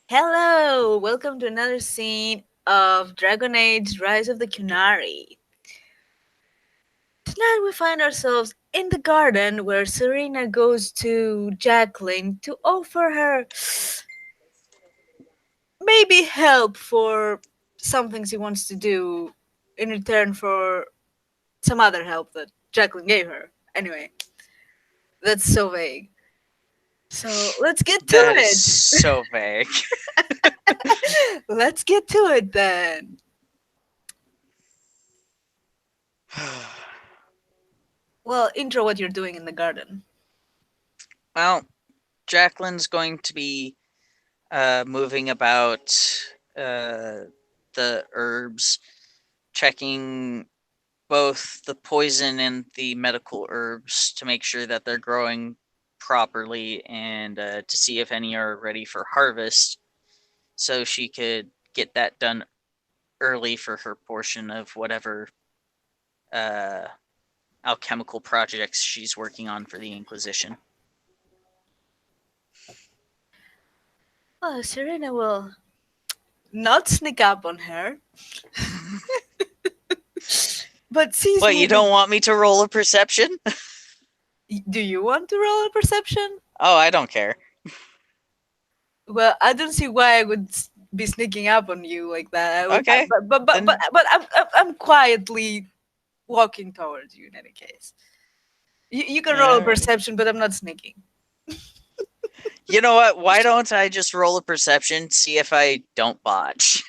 Hello! Welcome to another scene of Dragon Age Rise of the Qunari. Tonight we find ourselves in the garden where Serena goes to Jacklyn to offer her maybe help for some things he wants to do in return for some other help that Jacklyn gave her. Anyway, that's so vague. So let's get to That is it! so vague. Let's get to it then! Well, intro what you're doing in the garden. Well, Jacqueline's going to be moving about the herbs, checking both the poison and the medical herbs to make sure that they're growing properly and to see if any are ready for harvest so she could get that done early for her portion of whatever uh, alchemical projects she's working on for the Inquisition. Oh, Serena will not sneak up on her, but she's What, you moving. don't want me to roll a perception? Do you want to roll a perception? Oh, I don't care. Well, I don't see why I would be sneaking up on you like that. I would, Okay. Then I'm quietly walking towards you in any case. You can roll a alrighty. perception, but I'm not sneaking. You know what? Why don't I just roll a perception, see if I don't botch?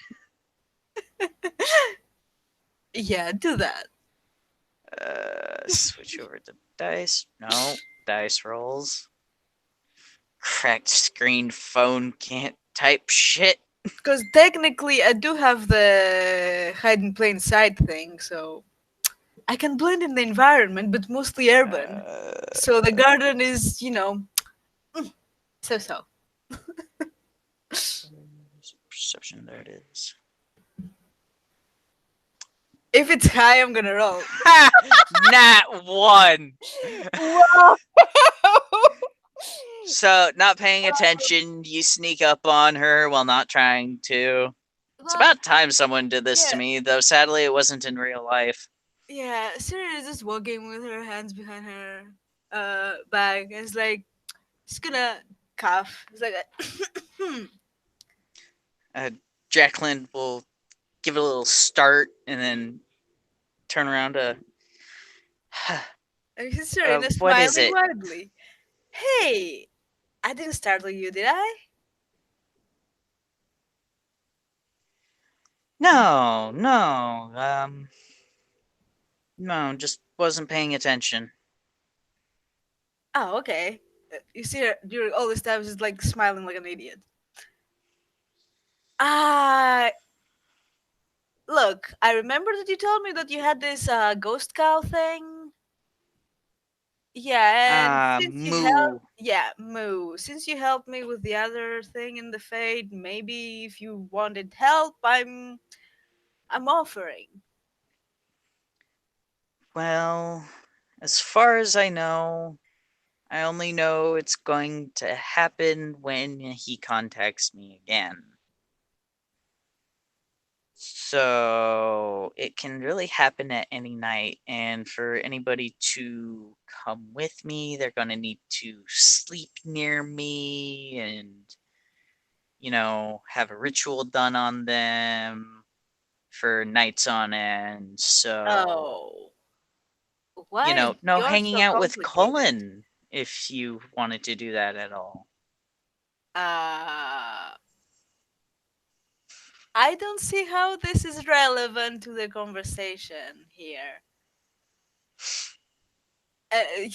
Yeah, do that. Switch over to dice. No, dice rolls. Cracked screen phone can't type shit. Because technically, I do have the hide in plain sight thing, so I can blend in the environment, but mostly urban. Uh, So the garden is, so so. Perception, there it is. If it's high, I'm gonna roll. Ha! Nat 1! Wow. So, not paying attention, you sneak up on her while not trying to. It's Well, about time someone did this to yeah, me, though sadly it wasn't in real life. yeah. Serena is just walking with her hands behind her bag, and it's like she's gonna cough. It's like, Uh, Jacqueline will give it a little start and then turn around to. and Serena What is smiling it? widely. Hey, I didn't startle you, did I? No, no, no, just wasn't paying attention. Oh, okay. You see her during all this time, she's like smiling like an idiot. Ah, look, I remember that you told me that you had this ghost cow thing. Yeah, and since you Moo. helped, yeah, Moo, since you helped me with the other thing in the fade, maybe if you wanted help, I'm offering. Well, as far as I know, I only know it's going to happen when he contacts me again. So it can really happen at any night. And for anybody to come with me, they're going to need to sleep near me and, have a ritual done on them for nights on end. So, Oh, why is no yours hanging so out with complicated? Cullen if you wanted to do that at all. Uh, I don't see how this is relevant to the conversation here.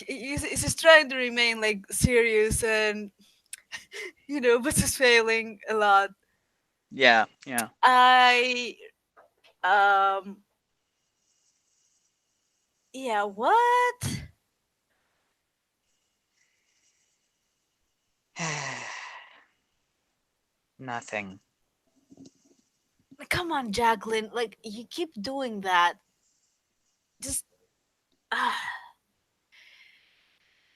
He's just trying to remain like serious and but he's failing a lot. Yeah, yeah. I um yeah, what? Nothing. Come on, Jacqueline. Like you keep doing that. Just uh,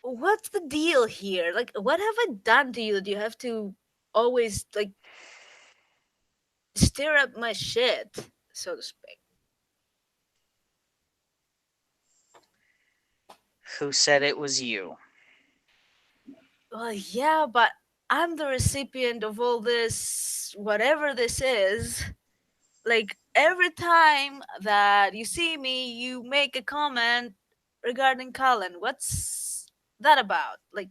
what's the deal here? Like what have I done to you that you have to always like stir up my shit, so to speak. Who said it was you? Well, yeah, but I'm the recipient of all this, whatever this is. Like, every time that you see me, you make a comment regarding Colin. What's that about? Like,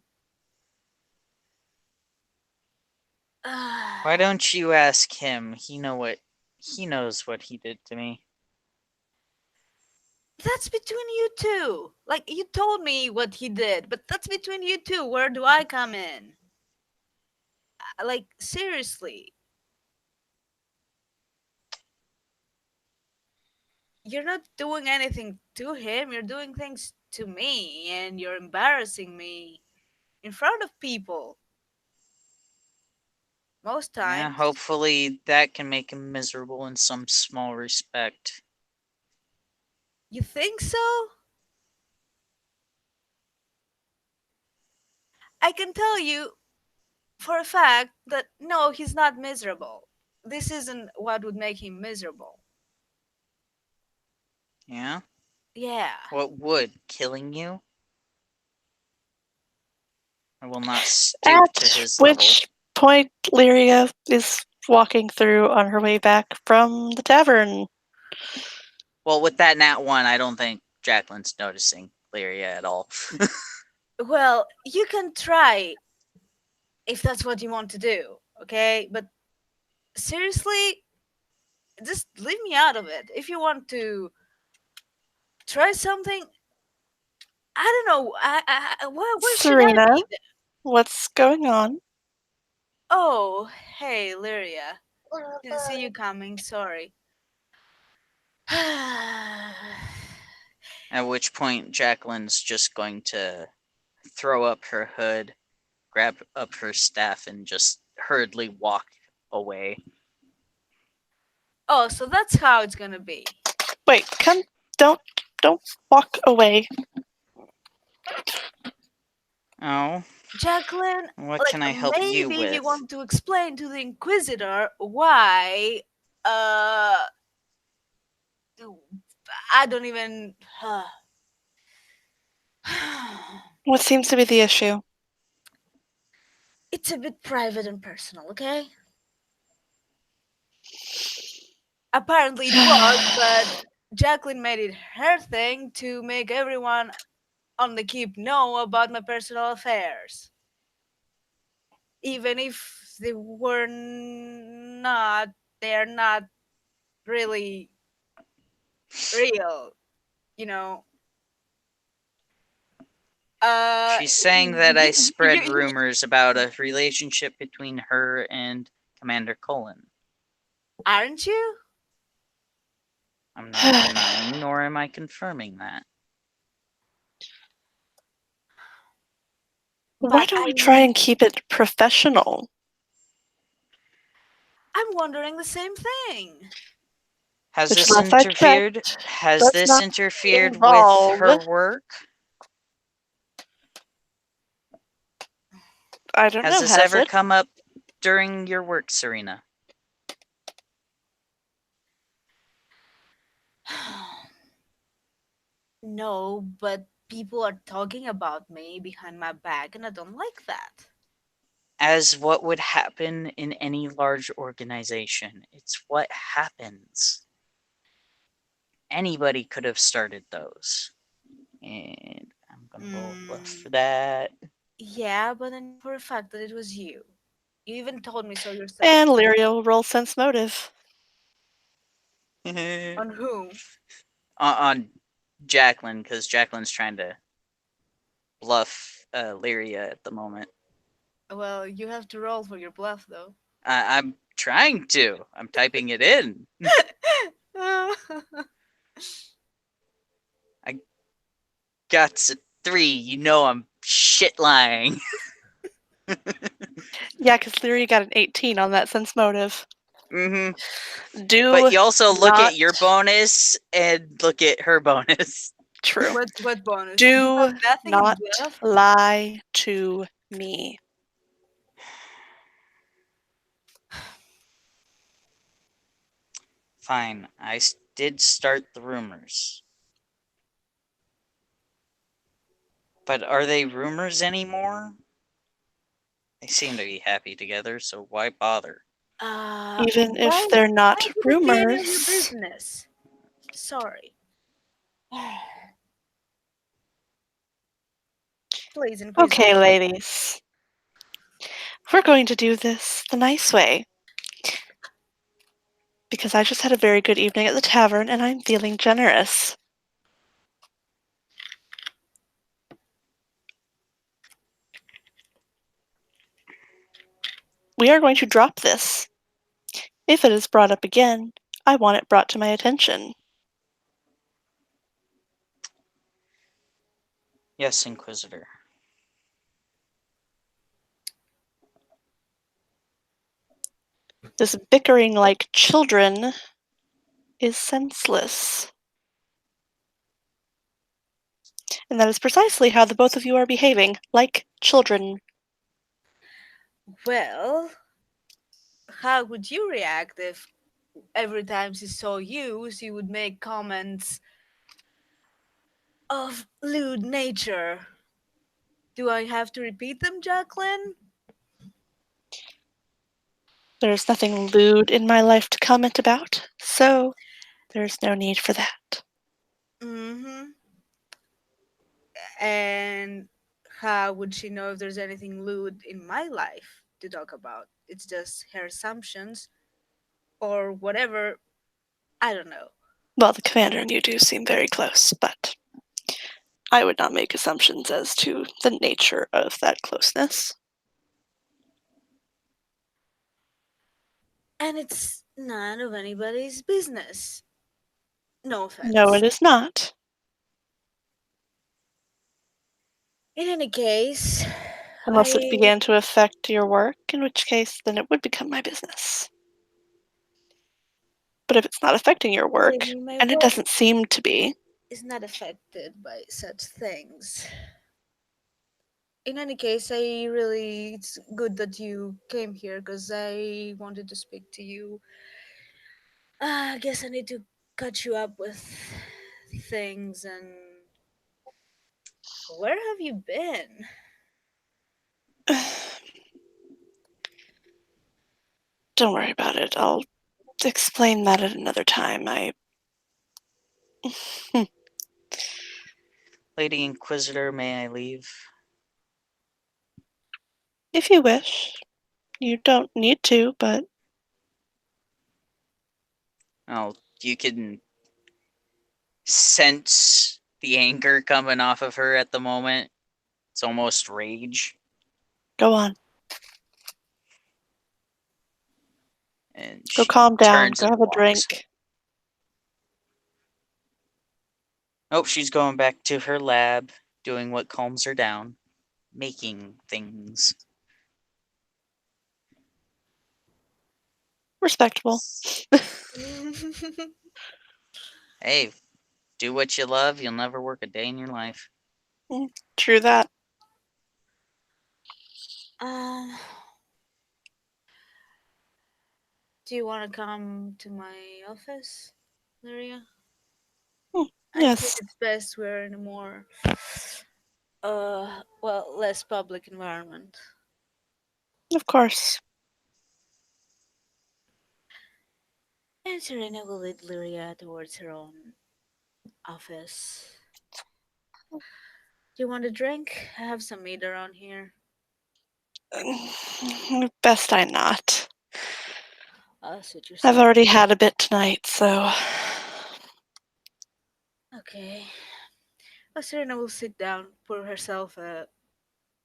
Why don't you ask him? He knows what he did to me. that's between you two. Like, you told me what he did, but that's between you two. Where do I come in? Like, seriously, you're not doing anything to him, you're doing things to me, and you're embarrassing me in front of people most Yeah, times. hopefully that can make him miserable in some small respect. You think so? I can tell you for a fact that no, he's not miserable. This isn't what would make him miserable. Yeah? Yeah. What would? Killing you? I will not stoop to At his level. which point Lyria is walking through on her way back from the tavern. Well, with that nat one, I don't think Jacklyn's noticing Lyria at all. Well, you can try if that's what you want to do, okay? But seriously, just leave me out of it. If you want to try something, I don't know. Where should I Serena, be then? what's going on? Oh, hey, Lyria. Didn't see you coming. Sorry. At which point, Jacklyn's just going to throw up her hood, grab up her staff, and just hurriedly walk away. Oh, so that's how it's gonna be. Wait, come, don't walk away. Oh, Jacqueline, what like can I help you maybe if you with? want to explain to the Inquisitor why, uh, I don't even. What seems to be the issue? It's a bit private and personal, okay? Apparently it was, but Jacqueline made it her thing to make everyone on the keep know about my personal affairs. Even if they were not, they're not really real, you know. Uh, She's saying that I spread rumors about a relationship between her and Commander Cullen. aren't you? I'm not denying, nor am I confirming that. Why But don't I we try mean, and keep it professional? I'm wondering the same thing. Has Which this last I interfered? checked, Has let's this not interfered with her involve. work? I don't Has know, this has ever it? come up during your work, Serena? No, but people are talking about me behind my back, and I don't like that. As what would happen in any large organization. It's what happens. Anybody could have started those. And I'm gonna roll a bluff Mm, for that. yeah, but I know for a fact that it was you. You even told me so yourself. And Lyria will roll sense motive. on, On whom? on Jacklyn, because Jacklyn's trying to bluff Lyria at the moment. Well, you have to roll for your bluff, though. I'm trying to. I'm typing it in. I got a 3. You know I'm shit lying. Yeah, because Lyria got an 18 on that sense motive. hmm But Do you also look not. at your bonus and look at her bonus. True. What bonus? You have Do nothing in not bluff? lie to me. Fine, did start the rumors. But are they rumors anymore? They seem to be happy together, so why bother? Even if Why? they're Why not would it be any of your rumors. business? Sorry. Please increase the Okay, volume. ladies. We're going to do this the nice way. Because I just had a very good evening at the tavern and I'm feeling generous. We are going to drop this. If it is brought up again, I want it brought to my attention. Yes, Inquisitor. This bickering like children is senseless. And that is precisely how the both of you are behaving, like children. Well, how would you react if every time she saw you, she would make comments of lewd nature? Do I have to repeat them, Jacklyn? There's nothing lewd in my life to comment about, so there's no need for that. Mm-hmm. And how would she know if there's anything lewd in my life to talk about? It's just her assumptions or whatever. I don't know. Well, the commander and you do seem very close, but I would not make assumptions as to the nature of that closeness. And it's none of anybody's business. No No, offense. it is not. In any case, Unless it I began to affect your work, in which case then it would become my business. But if it's not affecting your believe work, me, my and it work doesn't seem to be, is not affected by such things. In any case, it's good that you came here because I wanted to speak to you. I guess I need to catch you up with things. And where have you been? don't worry about it. I'll explain that at another time. Lady Inquisitor, may I leave? If you wish. You don't need to, but Oh, you can sense the anger coming off of her at the moment. It's almost rage. go on. And Go she calm down. turns Go and have a walks. drink. Oh, she's going back to her lab, doing what calms her down, making things. Respectable. Hey, do what you love, you'll never work a day in your life. True that. um, do you want to come to my office, Lyria? I think Yes, it's best we're in a more, less public environment. of course. And Serena will lead Lyria towards her own office. Do you want a drink? I have some meat around here. Best I not. Suit I've yourself. already had a bit tonight, so. Okay. Well, Serena will sit down, pour herself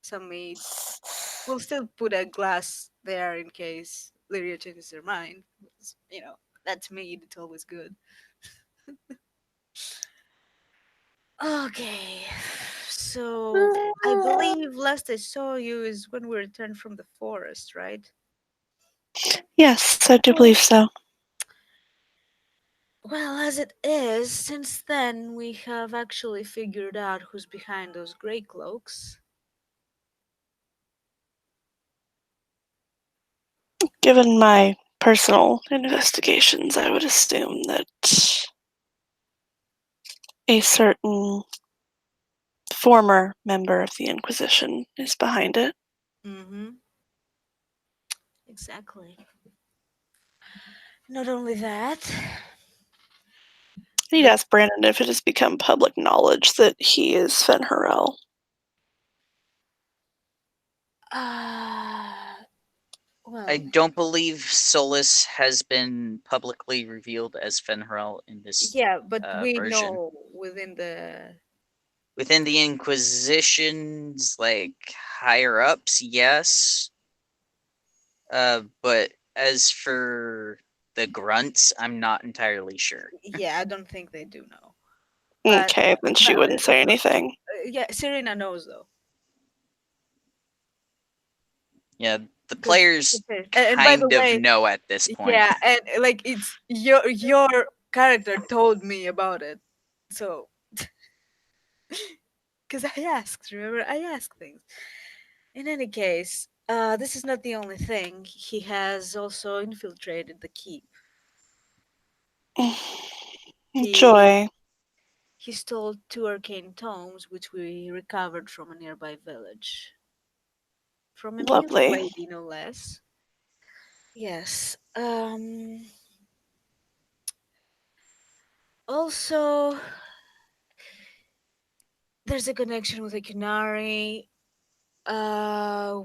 some meat. We'll still put a glass there in case Lyria changes her mind. That's meat. It's always good. Okay. So, I believe last I saw you is when we returned from the forest, right? Yes, I do believe so. Well, as it is, since then we have actually figured out who's behind those grey cloaks. Given my personal investigations, I would assume that a certain former member of the Inquisition is behind it. Mm-hmm. Exactly. Not only that, He'd but ask Brandon if it has become public knowledge that he is Fenharel. uh I well, don't believe Solus has been publicly revealed as Fenrel in this yeah, but we version. know within the Within the Inquisition's like higher ups, yes. But as for the grunts, I'm not entirely sure. yeah, I don't think they do know. But Okay, then she but wouldn't say anything. yeah, Serena knows though. Yeah, the Because players and by the kind of way, know at this point. yeah, and like it's your character told me about it. So because I asked, remember, I asked things. In any case, this is not the only thing. He has also infiltrated the keep. He Joy, he stole two arcane tomes, which we recovered from a nearby village, from a mute lovely. lady, no less. Yes. Also, there's a connection with the Kunari.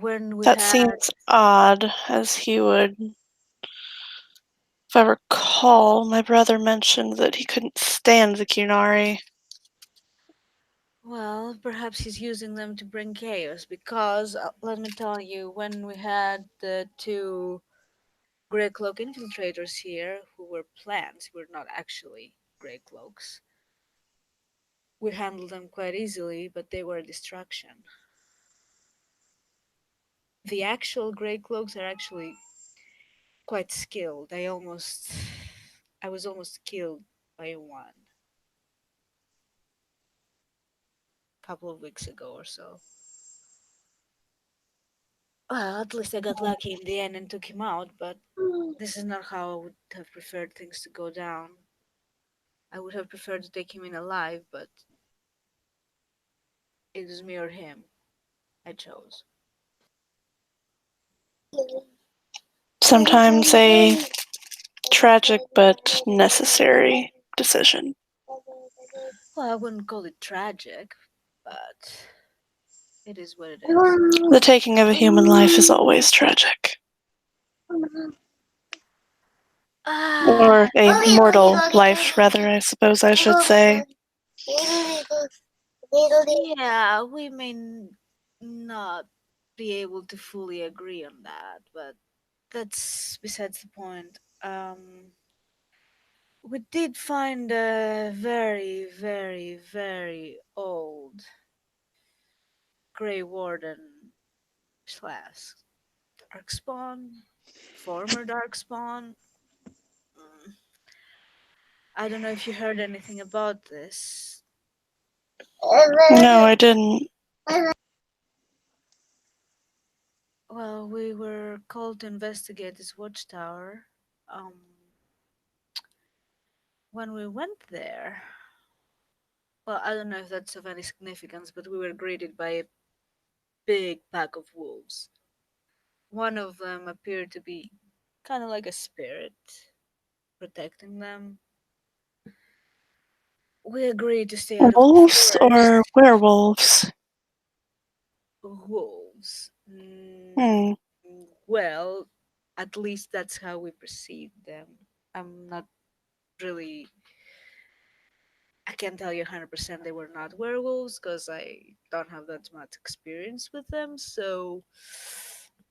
When we That had, seems odd, as he would. If I recall, my brother mentioned that he couldn't stand the Kunari. well, perhaps he's using them to bring chaos. Because let me tell you, when we had the two Grey Cloak infiltrators here, who were plants, were not actually Grey Cloaks. We handled them quite easily, but they were a distraction. The actual Grey Cloaks are actually quite skilled. I was almost killed by one a couple of weeks ago or so. Well, at least I got lucky in the end and took him out, but this is not how I would have preferred things to go down. I would have preferred to take him in alive, but it was me or him. I chose. Sometimes a tragic but necessary decision. Well, I wouldn't call it tragic, but it is what it is. The taking of a human life is always tragic. Ah, Or a mortal life, rather, I suppose I should say. yeah, we may not be able to fully agree on that, but that's besides the point. We did find a very, very, very old Grey Warden slash Darkspawn, former Darkspawn. Mm, I don't know if you heard anything about this. No, I didn't. Well, we were called to investigate this watchtower. Um, when we went there, well, I don't know if that's of any significance, but we were greeted by a big pack of wolves. One of them appeared to be kind of like a spirit protecting them. We agreed to stay out of the Wolves or forest. werewolves? Wolves. Hmm. Well, at least that's how we perceived them. I'm not really. I can't tell you 100% they were not werewolves because I don't have that much experience with them, so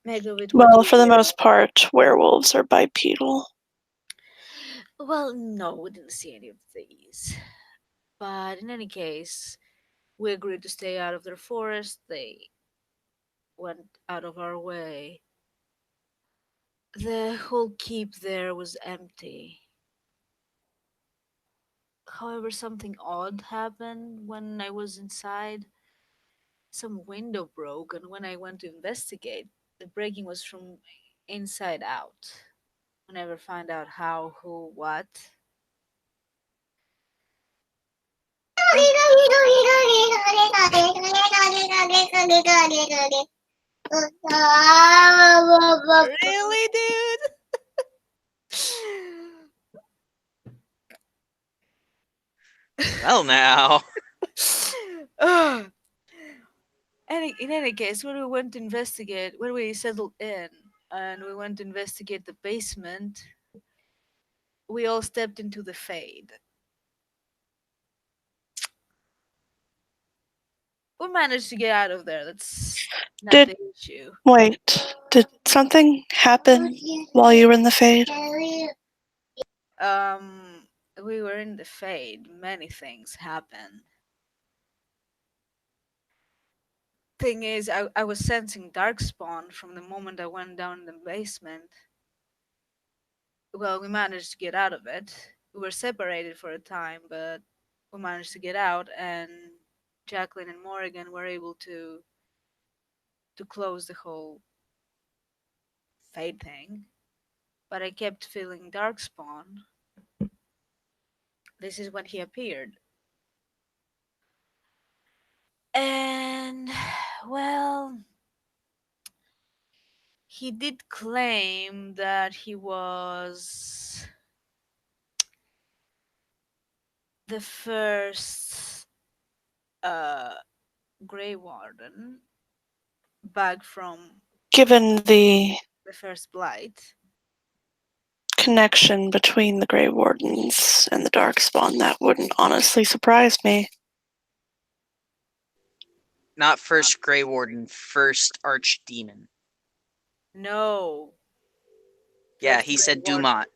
make of it what Well, you for the will. most part, werewolves are bipedal. Well, no, we didn't see any of these. But in any case, we agreed to stay out of their forest. They went out of our way. The whole keep there was empty. However, something odd happened when I was inside. Some window broke, and when I went to investigate, the breaking was from inside out. We never find out how, who, what. And really, Well, now. dude. Ugh. In any case, when we settled in and we went to investigate the basement, we all stepped into the fade. We managed to get out of there. That's not Did the issue. did something happen while you were in the fade? Um, we were in the fade. Many things happened. Thing is, I was sensing darkspawn from the moment I went down in the basement. Well, we managed to get out of it. We were separated for a time, but we managed to get out, and Jacklyn and Morrigan were able to close the whole fade thing. But I kept feeling darkspawn. This is when he appeared. And well, he did claim that he was the first uh Grey Warden back from Given the the first blight. connection between the Grey Wardens and the Darkspawn, that wouldn't honestly surprise me. Not first Grey Warden, first Archdemon. No, Yeah, first he Grey said Warden. Dumont.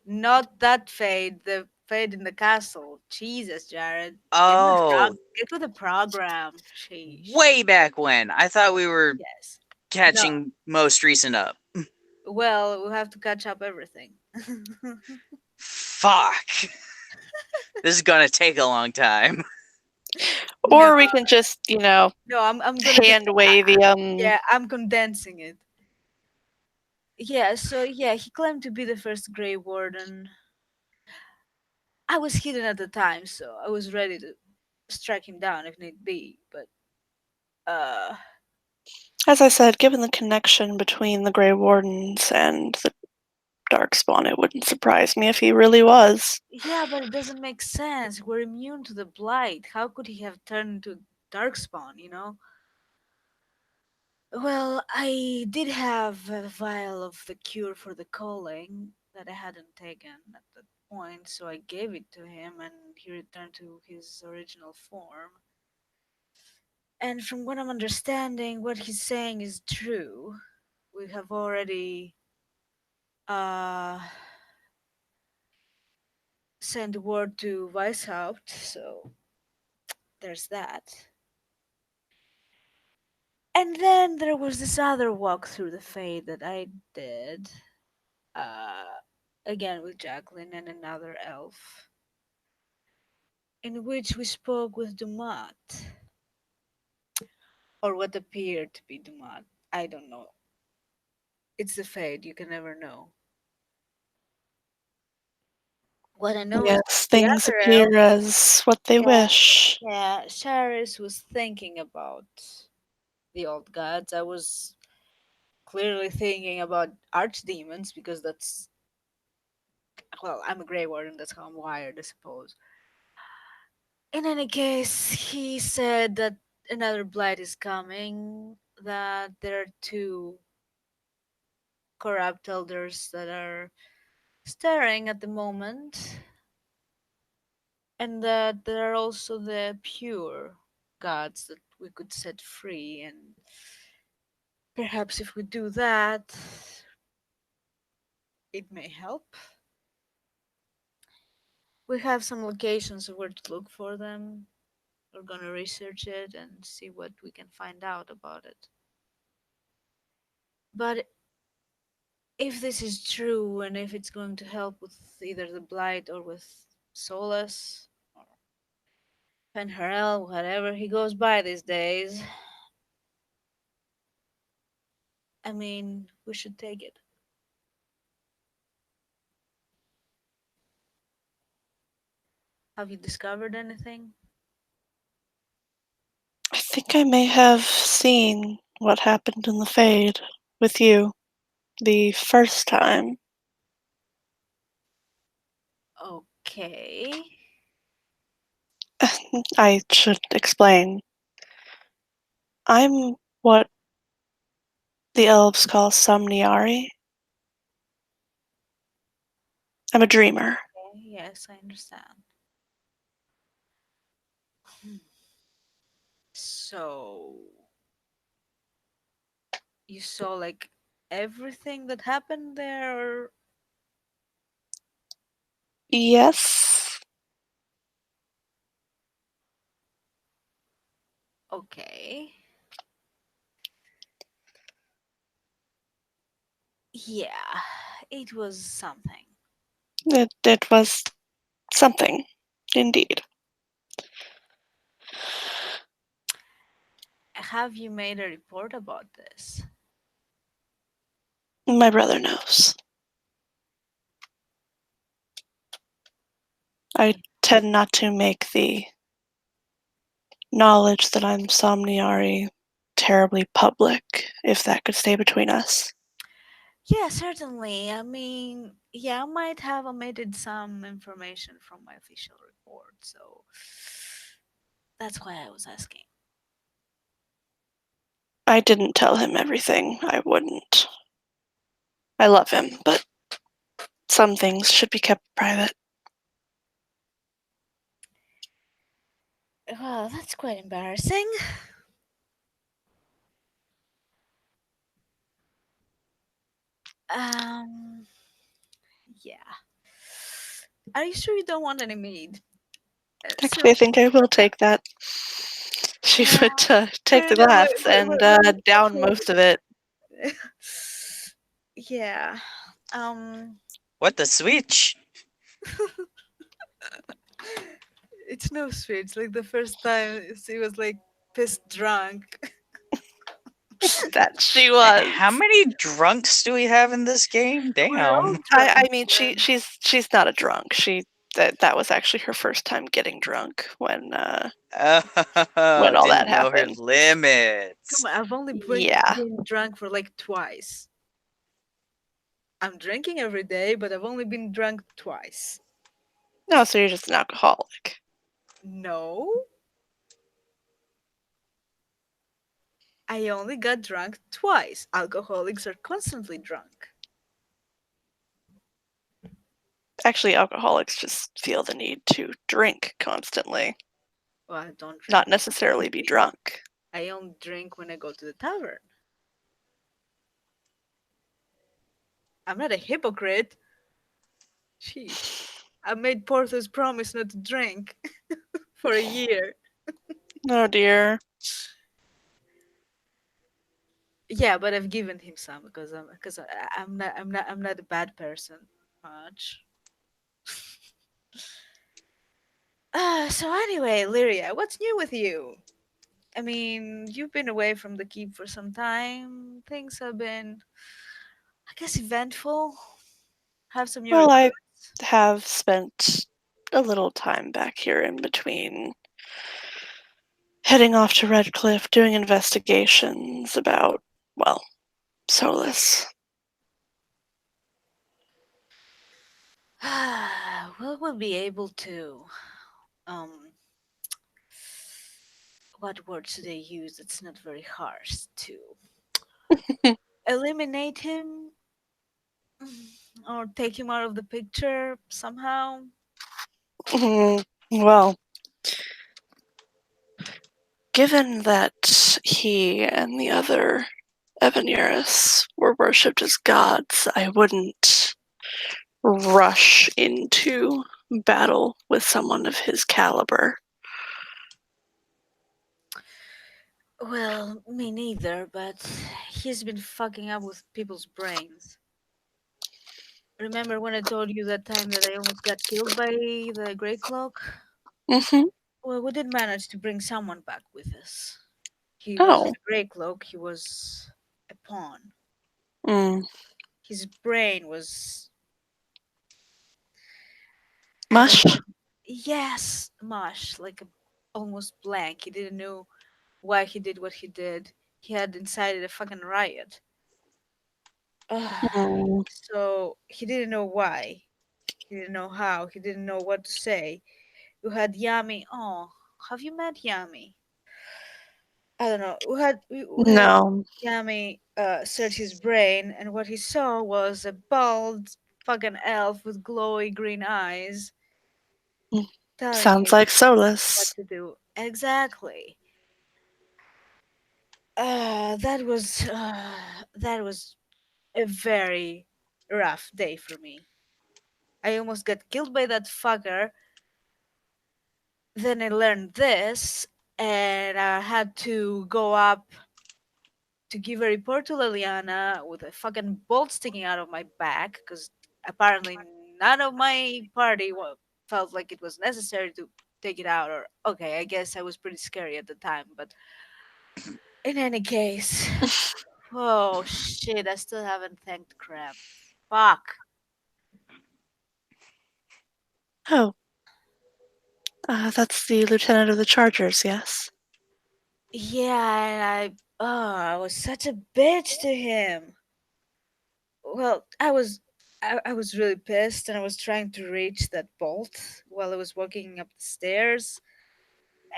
Not that fade, the fade in the castle. Jesus, Jared. Oh, Get with the program. Sheesh. way back when. I thought we were Yes. No. catching most recent up. Well, we have to catch up everything. Fuck. This is gonna take a long time. No, Or we can just, no, I'm gonna hand wavy yeah, I'm condensing it. Yeah, so yeah, he claimed to be the first Grey Warden. I was hidden at the time, so I was ready to strike him down if need be. But uh, as I said, given the connection between the Grey Wardens and the Darkspawn, it wouldn't surprise me if he really was. yeah, but it doesn't make sense. We're immune to the blight. How could he have turned into darkspawn? You know. Well, I did have a vial of the cure for the calling that I hadn't taken at that point, so I gave it to him, and he returned to his original form. And from what I'm understanding, what he's saying is true. We have already uh, sent word to Weishaupt, so there's that. And then there was this other walk through the Fade that I did, uh, again with Jacqueline and another elf, in which we spoke with Dumat, or what appeared to be Dumat. I don't know. It's the Fade, you can never know. What I know is Yes, the things other elf, appear as what they yeah, wish. yeah, Sharis was thinking about the old gods. I was clearly thinking about archdemons because that's, well, I'm a Grey Warden, that's how I'm wired, I suppose. In any case, he said that another blight is coming, that there are two corrupt elders that are stirring at the moment, and that there are also the pure gods that we could set free. And perhaps if we do that, it may help. We have some locations of where to look for them. We're gonna research it and see what we can find out about it. But if this is true and if it's going to help with either the blight or with Solus or Penharel, whatever he goes by these days, I mean, we should take it. Have you discovered anything? I think I may have seen what happened in the Fade with you the first time. Okay. I should explain. I'm what the elves call Somniari. I'm a dreamer. Okay, yes, I understand. Hmm. So you saw like everything that happened there? Or... Yes, Okay. Yeah, it was something. it was something, indeed. Have you made a report about this? My brother knows. I tend not to make the knowledge that I'm Somniari terribly public, if that could stay between us. Yeah, certainly. I mean, yeah, I might have omitted some information from my official report, so that's why I was asking. I didn't tell him everything. I wouldn't. I love him, but some things should be kept private. Well, that's quite embarrassing. Um, yeah. Are you sure you don't want any mead? So, Actually, I think I will take that. She would take the no, glass and down wait, most of it. wait. Yeah. Um, What the switch? it's no sweet. It's like the first time she was like pissed drunk. That she was. How many drunks do we have in this game? We're all Damn. drunk. I mean, Then. she's not a drunk. That was actually her first time getting drunk Oh, when all that didn't know her happened. limits. Come on, I've only Yeah. been drunk for like twice. I'm drinking every day, but I've only been drunk twice. No, so you're just an alcoholic. No, I only got drunk twice. Alcoholics are constantly drunk. Actually, alcoholics just feel the need to drink constantly, Well, I don't drink. not necessarily be drunk. I only drink when I go to the tavern. I'm not a hypocrite. Jeez. I made Porthos promise not to drink for a year. Oh dear. Yeah, but I've given him some because I'm not a bad person much. So anyway, Lyria, what's new with you? I mean, you've been away from the keep for some time. Things have been, I guess, eventful. Have some new Well, I recruits. have spent a little time back here in between heading off to Redcliffe, doing investigations about, well, Solus. Well, we'll be able to. Um, what word should I use? That's not very harsh. To eliminate him or take him out of the picture somehow. Well, given that he and the other Evaneris were worshipped as gods, I wouldn't rush into battle with someone of his caliber. Well, me neither, but he's been fucking up with people's brains. Remember when I told you that time that I almost got killed by the Grey Cloak? Mm-hmm. Well, we did manage to bring someone back with us. He wasn't Oh. a Grey Cloak, he was a pawn. Mm. His brain was. I don't Mush? know. Yes, mush, like a, almost blank. He didn't know why he did what he did. He had incited a fucking riot. Ugh. Hmm. So he didn't know why. He didn't know how. He didn't know what to say. You had Yami. Oh, have you met Yami? I don't know. We had No, Yami search his brain, and what he saw was a bald fucking elf with glowy green eyes telling sounds him like what Solus. to do. Exactly. That was a very rough day for me. I almost got killed by that fucker. Then I learned this, and I had to go up to give a report to Liliana with a fucking bolt sticking out of my back because apparently none of my party felt like it was necessary to take it out. Or okay, I guess I was pretty scary at the time, but in any case, oh shit, I still haven't thanked Crab. Fuck. Oh, that's the lieutenant of the Chargers, yes? Yeah, and I was such a bitch to him. Well, I was really pissed, and I was trying to reach that bolt while I was walking up the stairs,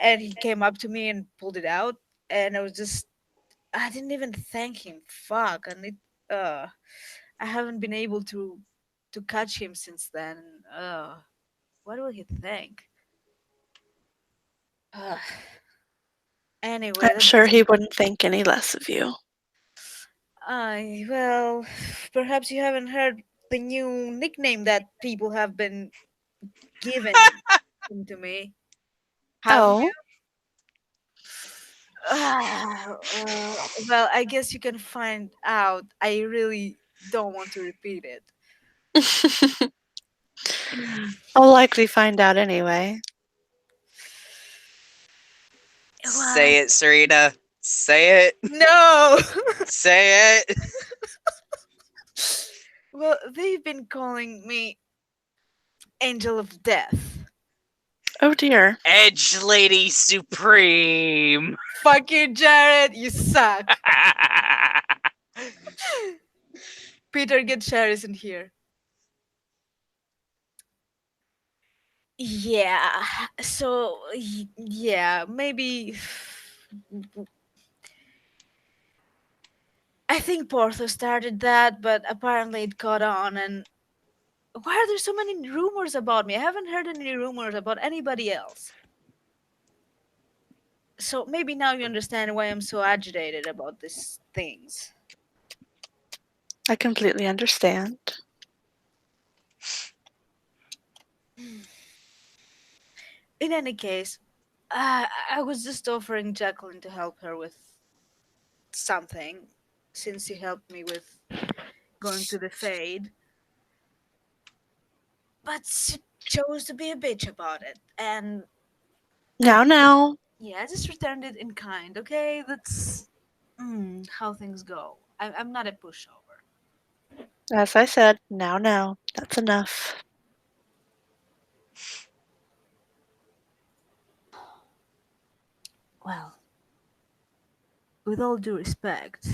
and he came up to me and pulled it out, and I didn't even thank him. Fuck, and I haven't been able to catch him since then. What will he think? Uh, anyway, I'm that sure he doesn't. wouldn't think any less of you. I well, perhaps you haven't heard the new nickname that people have been given to me. Have you? Oh, Well, I guess you can find out. I really don't want to repeat it. Mm. I'll likely find out anyway. Well, Say it, Serena. Say it. no. Say it. Well, they've been calling me Angel of Death. Oh dear. Edge Lady Supreme. Fuck you, Jared. You suck. Peter, get Charis in here. Yeah. So, yeah, maybe. I think Porthos started that, but apparently it caught on. And why are there so many rumors about me? I haven't heard any rumors about anybody else. So maybe now you understand why I'm so agitated about these things. I completely understand. In any case, I was just offering Jacqueline to help her with something since she helped me with going to the Fade. But she chose to be a bitch about it. And I Now. yeah, I just returned it in kind, okay? That's how things go. I'm not a pushover. As I said, now. That's enough. Well, with all due respect,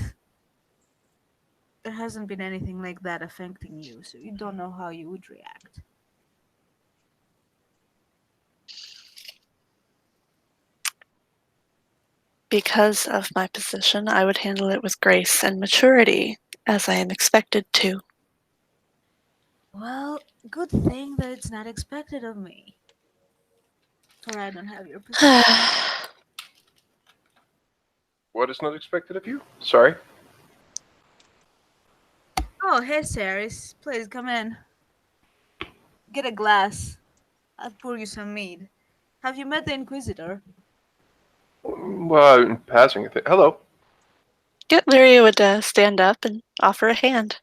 there hasn't been anything like that affecting you, so you don't know how you would react. Because of my position, I would handle it with grace and maturity, as I am expected to. Well, good thing that it's not expected of me, for I don't have your position. What is not expected of you? Sorry. Oh, hey, Saris. Please come in. Get a glass. I'll pour you some mead. Have you met the Inquisitor? Well, in passing, hello. Yet Lyria would stand up and offer a hand.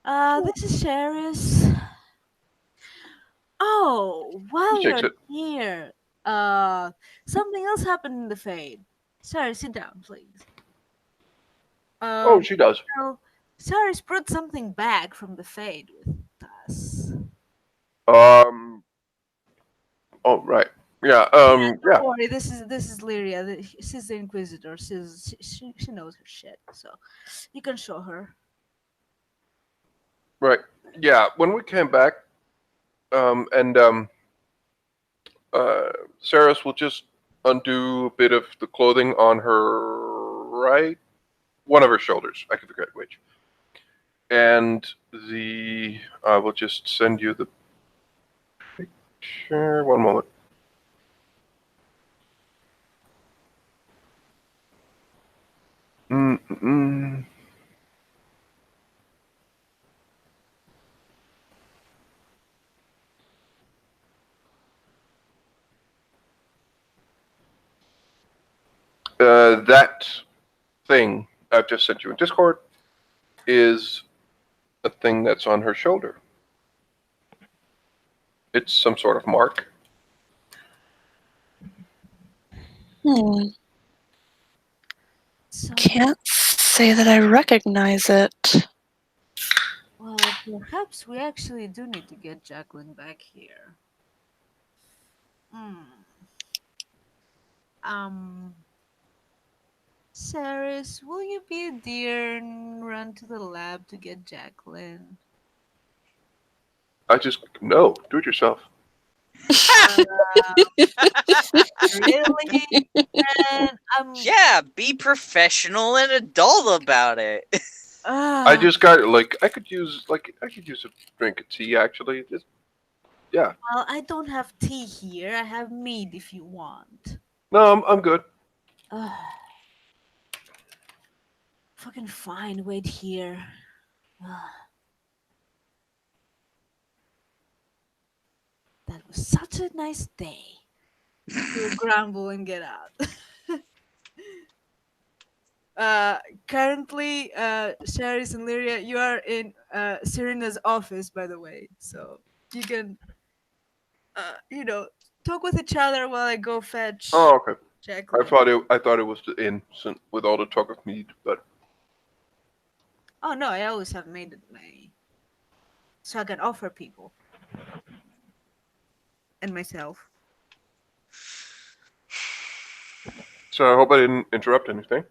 This is Saris. Oh, He while shakes you're it. here, uh, something else happened in the Fade. Sorry, sit down, please. Oh, Um, she does. well, Saris brought something back from the Fade with us. Um, Oh, right. Yeah. Don't Yeah. worry, this is Lyria. She's the Inquisitor. She knows her shit. So you can show her. Right. Yeah. When we came back, and uh, Saris will just undo a bit of the clothing on her right, one of her shoulders. I can forget which. And I will just send you the picture. One moment. Mm-mm. That thing I've just sent you in Discord is a thing that's on her shoulder. It's some sort of mark. So, Can't say that I recognize it. well, perhaps we actually do need to get Jacklyn back here. Hmm. Um, Saris, will you be a dear and run to the lab to get Jacklyn? I just no. Do it yourself. Really? Man, Yeah, be professional and adult about it. I just got like I could use a drink of tea actually. Just yeah. well, I don't have tea here. I have mead if you want. No, I'm good. Ugh. Fucking fine, wait here. Ugh. That was such a nice day. He'll grumble and get out. Currently, Charis and Lyria, you are in Serena's office, by the way. So you can, talk with each other while I go fetch Oh, okay. Jacqueline. I thought it was in with all the talk of meat, but Oh no, I always have made it so I can offer people and myself. so I hope I didn't interrupt anything.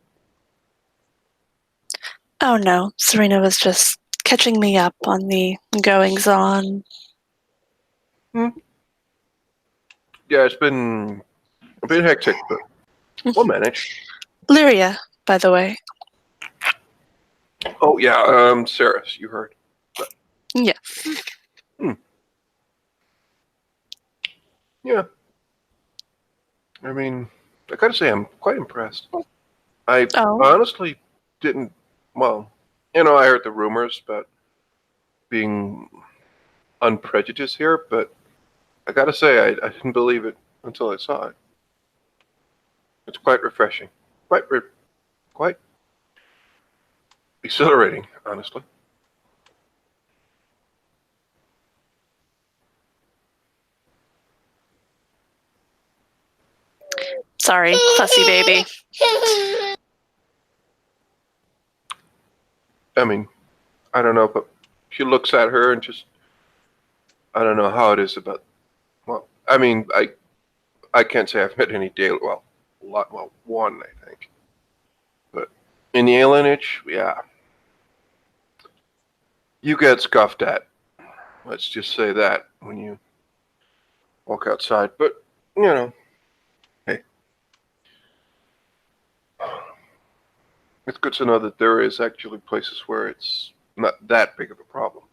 Oh no, Serena was just catching me up on the goings on. Yeah, it's been a bit hectic, but we'll manage. Lyria, by the way. Oh yeah, Saris, you heard. Yes. Yeah. I mean, I gotta say, I'm quite impressed. I Oh. honestly didn't. Well, I heard the rumors about being unprejudiced here, but I gotta say, I didn't believe it until I saw it. It's quite refreshing, quite exhilarating, honestly. Sorry, fussy baby. I mean, I don't know, but she looks at her and just, I don't know how it is about. Well, I mean, I can't say I've met any daily. Well, one I think, but in the alienage, yeah, you get scuffed at. Let's just say that when you walk outside. But hey, it's good to know that there is actually places where it's not that big of a problem.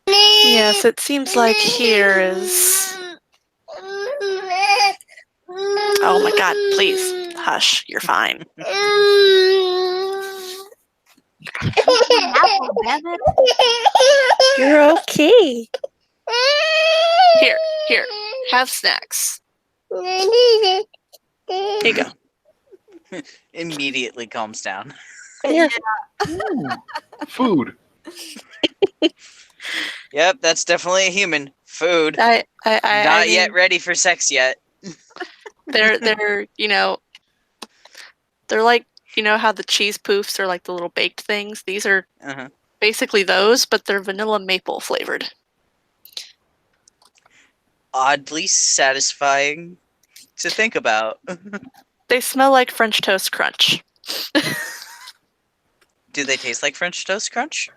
Yes, it seems like here is. Oh my god, please. Hush, you're fine. Apple, damn it. You're okay. Here, have snacks. Here you go. Immediately calms down. Here. Ooh, food. Yep, that's definitely a human. Food. I Not mean, yet ready for sex yet. they're they're like how the cheese poofs are like the little baked things. These are Uh-huh. basically those, but they're vanilla maple flavored. Oddly satisfying to think about. They smell like French toast crunch. Do they taste like French toast crunch?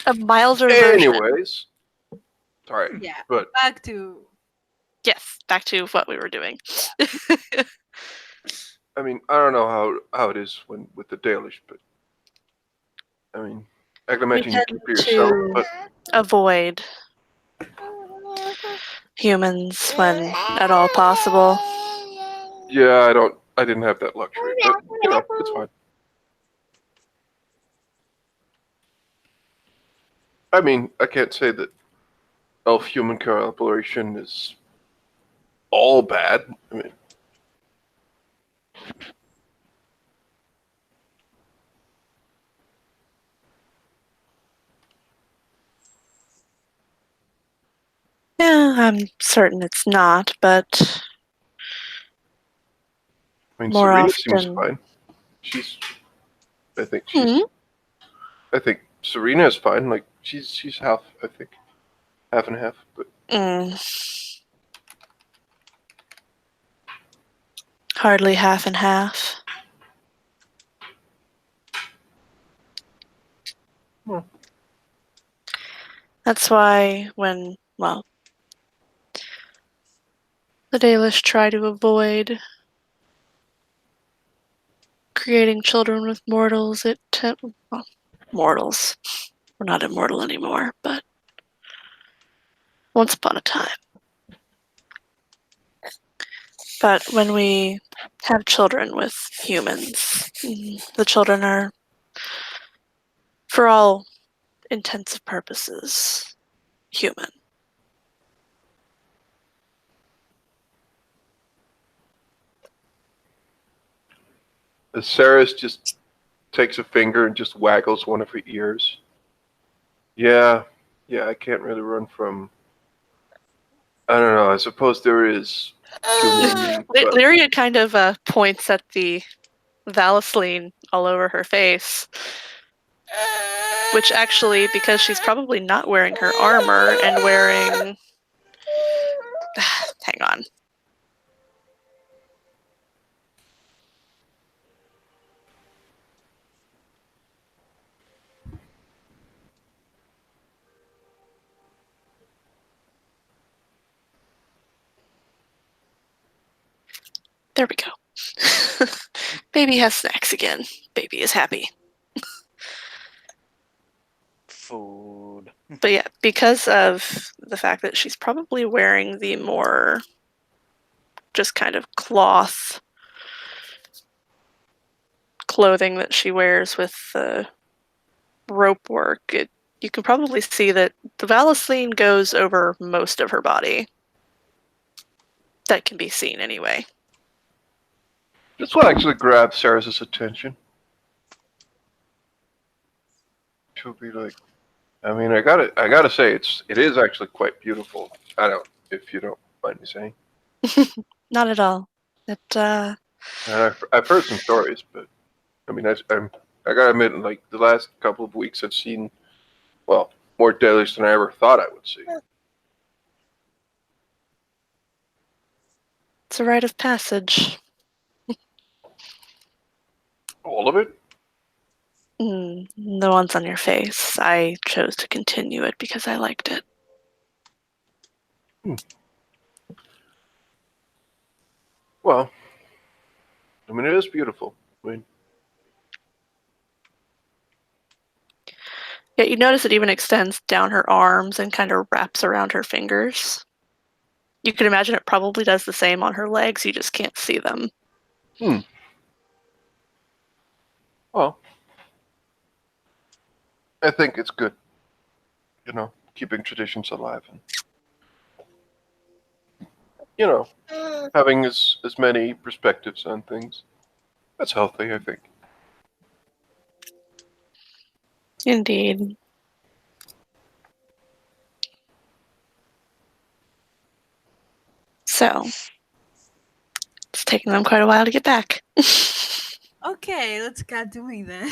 A milder version. Anyways, sorry, Yeah. but Back to Yes, back to what we were doing. I mean, I don't know how it is when with the Dalish, but I mean, I can imagine you tend keep it yourself, to- but Avoid humans when at all possible. yeah, I didn't have that luxury, but you know, it's fine. I mean, I can't say that elf-human collaboration is all bad. I mean, Yeah, I'm certain it's not, but more Serena seems often. fine. She's, I think Hmm? I think Serena is fine. Like she's half, I think, half and half. But Hardly half and half. Hmm. That's why when, well, the Dalish try to avoid creating children with mortals, well, mortals. We're not immortal anymore, but once upon a time. But when we have children with humans, the children are, for all intensive purposes, human. Saris just takes a finger and just waggles one of her ears. Yeah, I can't really run from. I don't know. I suppose there is human in me, but Lyria kind of points at the Valisline all over her face, which actually, because she's probably not wearing her armor and wearing. Hang on. There we go. Baby has snacks again. Baby is happy. Food. But yeah, because of the fact that she's probably wearing the more just kind of cloth clothing that she wears with the rope work, you can probably see that the Valisline goes over most of her body. That can be seen anyway. this will actually grab Saris's attention. She'll be like, I mean, I gotta say, it is actually quite beautiful. If you don't mind me saying. Not at all. And I've heard some stories, but I mean, I gotta admit, like the last couple of weeks, I've seen, well, more Dalish than I ever thought I would see. It's a rite of passage. All of it? The ones on your face. I chose to continue it because I liked it. Well, I mean, it is beautiful. I mean, Yeah, you notice it even extends down her arms and kind of wraps around her fingers. You can imagine it probably does the same on her legs, you just can't see them. well, I think it's good. You know, keeping traditions alive and having as many perspectives on things. That's healthy, I think. Indeed. So, it's taking them quite a while to get back. okay, let's continue then.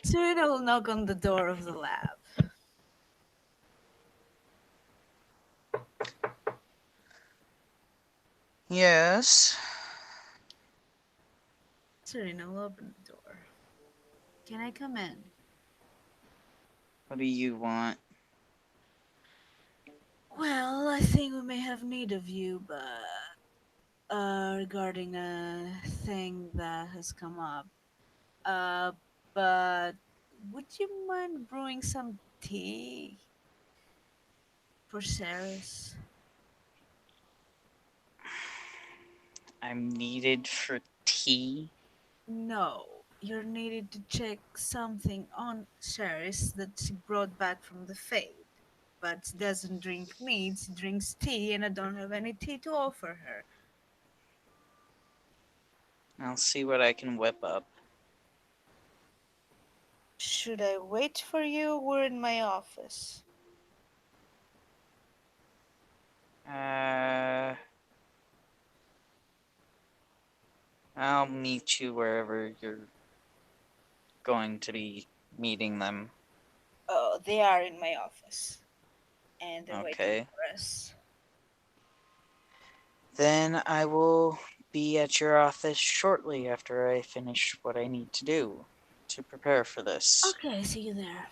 Serena will knock on the door of the lab. Yes. Serena will open the door. Can I come in? What do you want? Well, I think we may have need of you, but regarding a thing that has come up. Uh, but would you mind brewing some tea for Saris? I'm needed for tea. No, you're needed to check something on Saris that she brought back from the Fade. But she doesn't drink meat, she drinks tea, and I don't have any tea to offer her. I'll see what I can whip up. Should I wait for you? We're in my office. Uh, I'll meet you wherever you're going to be meeting them. Oh, they are in my office. And they're waiting Okay. for us. Then I will be at your office shortly after I finish what I need to do to prepare for this. Okay, see you there.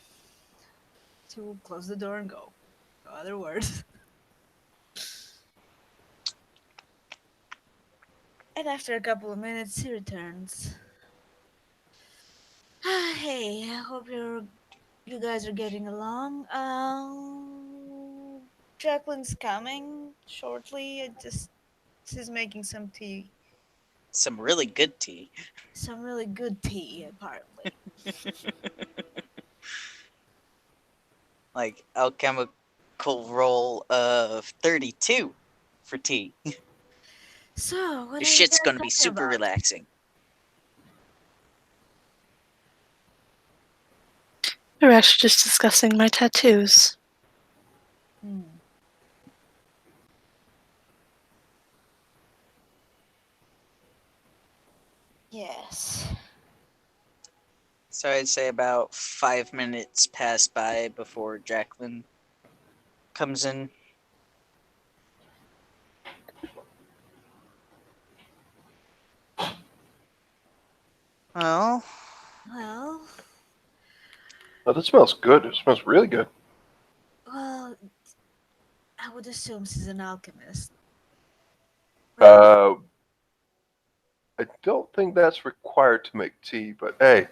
She will close the door and go. No other words. And after a couple of minutes, he returns. Hey, I hope you guys are getting along. Jacqueline's coming shortly. She's making some tea, Some really good tea. some really good tea, apparently. Like alchemical roll of 32 for tea. So, what This are you shit's guys gonna be talking super about? relaxing. We were actually just discussing my tattoos. Hmm. Yes. So I'd say about 5 minutes pass by before Jacqueline comes in. Well, Well, Oh, that smells good. It smells really good. well, I would assume she's an alchemist. But Uh, I don't think that's required to make tea, but hey,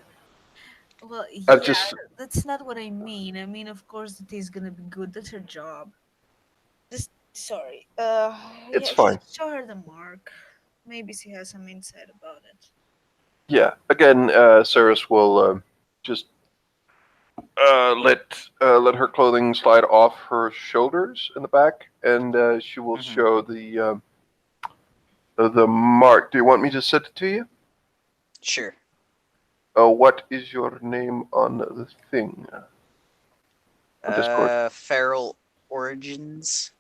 well, I yeah, just that's not what I mean. I mean, of course, the tea's gonna be good. That's her job. Just sorry. it's Yeah, fine. show her the mark. Maybe she has some insight about it. Yeah. Again, Saris will just let her clothing slide off her shoulders in the back, and she will mhm. show the mark. Do you want me to send it to you? Sure. What is your name on the thing? On Discord. Feral Origins.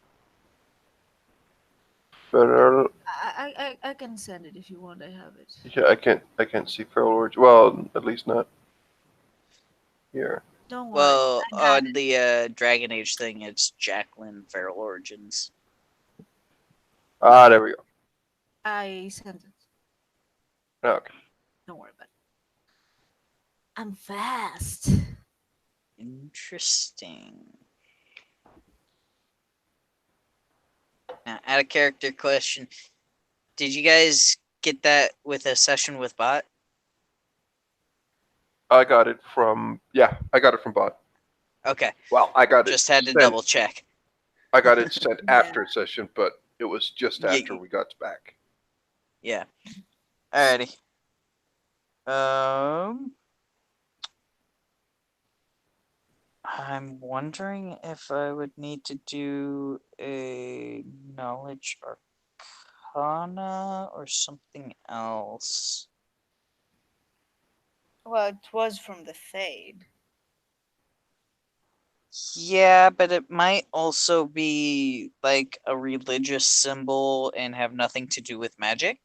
Feral. I can send it if you want. I have it. Yeah, I can't see Feral Origin. Well, at least not here. Don't worry. Well, I got on it. the Dragon Age thing, it's Jacklyn Feral Origins. Ah, there we go. I sent it. Okay. Don't worry about it. I'm fast. Interesting. Now, out of character question: did you guys get that with a session with bot? I got it from I got it from bot. Okay, Well, I got it just had to sent. double check. I got it sent Yeah. after session, but it was just after we got back. Yeah. Alrighty. I'm wondering if I would need to do a knowledge arcana or something else. Well, it was from the Fade. Yeah, but it might also be like a religious symbol and have nothing to do with magic.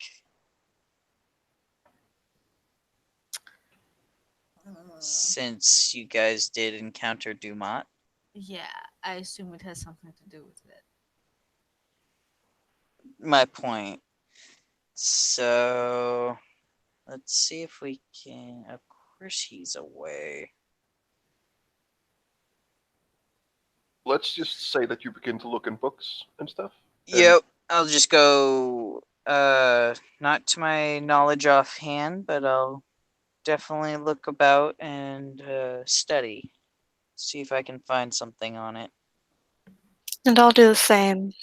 since you guys did encounter Dumont. Yeah, I assume it has something to do with it. My point. So let's see if we can. Of course, he's away. Let's just say that you begin to look in books and stuff. Yep, I'll just go. Not to my knowledge offhand, but I'll definitely look about and study. See if I can find something on it. And I'll do the same.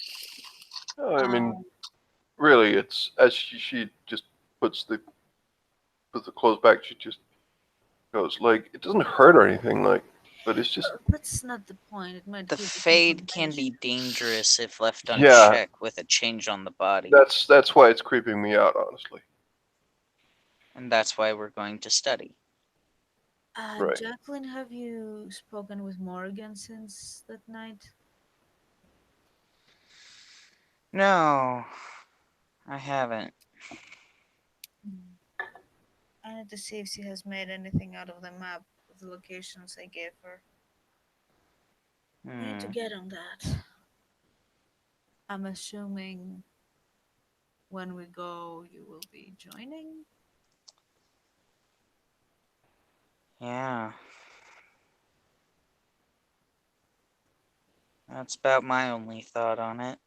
Oh, I mean, Um, really, it's as she just puts the clothes back. She just goes like, it doesn't hurt or anything, like, but it's just that's not the point. It might The give us fade can information. be dangerous if left yeah. unchecked with a change on the body. That's why it's creeping me out, honestly. And that's why we're going to study. Right. Jacqueline, have you spoken with Morgan since that night? No, I haven't. I need to see if she has made anything out of the map of the locations I gave her. I need to Hmm. get on that. I'm assuming when we go, you will be joining. Yeah. That's about my only thought on it.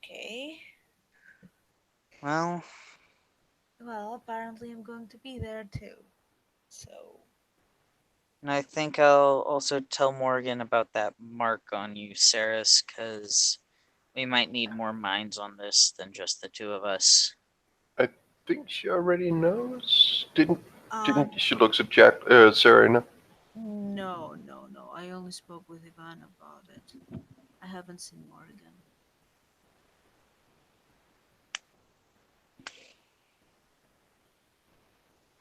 Okay. Well, Well, apparently I'm going to be there too. So, and I think I'll also tell Morgan about that mark on you, Saris, because we might need more minds on this than just the two of us. I think she already knows. Didn't uh, didn't she looks at Serena? no. I only spoke with Ivan about it. I haven't seen Morgan.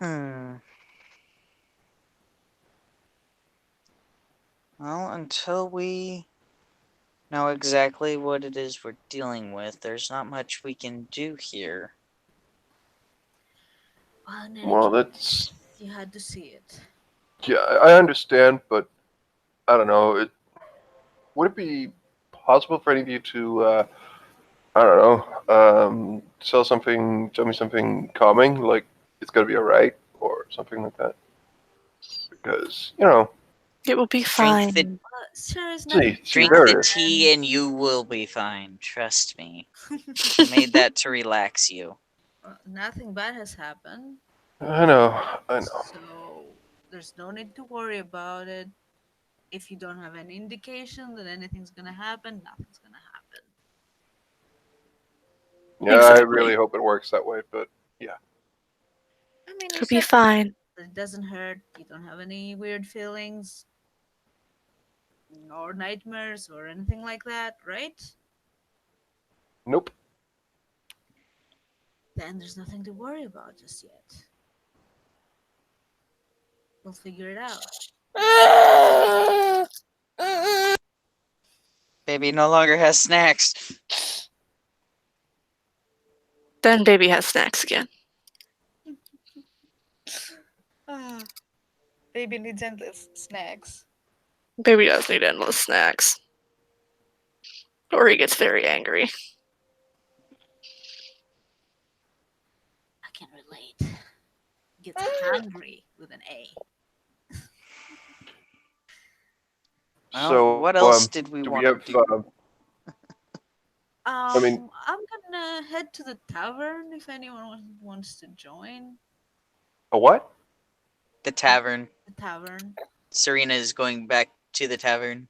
Hmm. Well, until we know exactly what it is we're dealing with, there's not much we can do here. Well, in any Well, case, that's you had to see it. yeah. I understand, but I don't know. Would it be possible for any of you to I don't know, tell me something calming, like it's gonna be alright or something like that? Because It will be Drink the fine. Sure is nothing see, drink bad the there it is. tea and you will be fine. Trust me. I made that to relax you. Nothing bad has happened, I know. so there's no need to worry about it. If you don't have any indication that anything's gonna happen, nothing's gonna happen. Yeah, I really Exactly. hope it works that way, but yeah. I mean, you It'll be said fine. that it doesn't hurt, you don't have any weird feelings, or nightmares, or anything like that, right? Nope. Then there's nothing to worry about just yet. We'll figure it out. Baby no longer has snacks. Then baby has snacks again. Ah, baby needs endless snacks. Baby does need endless snacks. Or he gets very angry. I can relate. Gets hungry with an A. Well, So, what else did we do we want to have? do? I mean, I'm gonna head to the tavern if anyone wants to join. a what? The tavern. The tavern. Serena is going back to the tavern.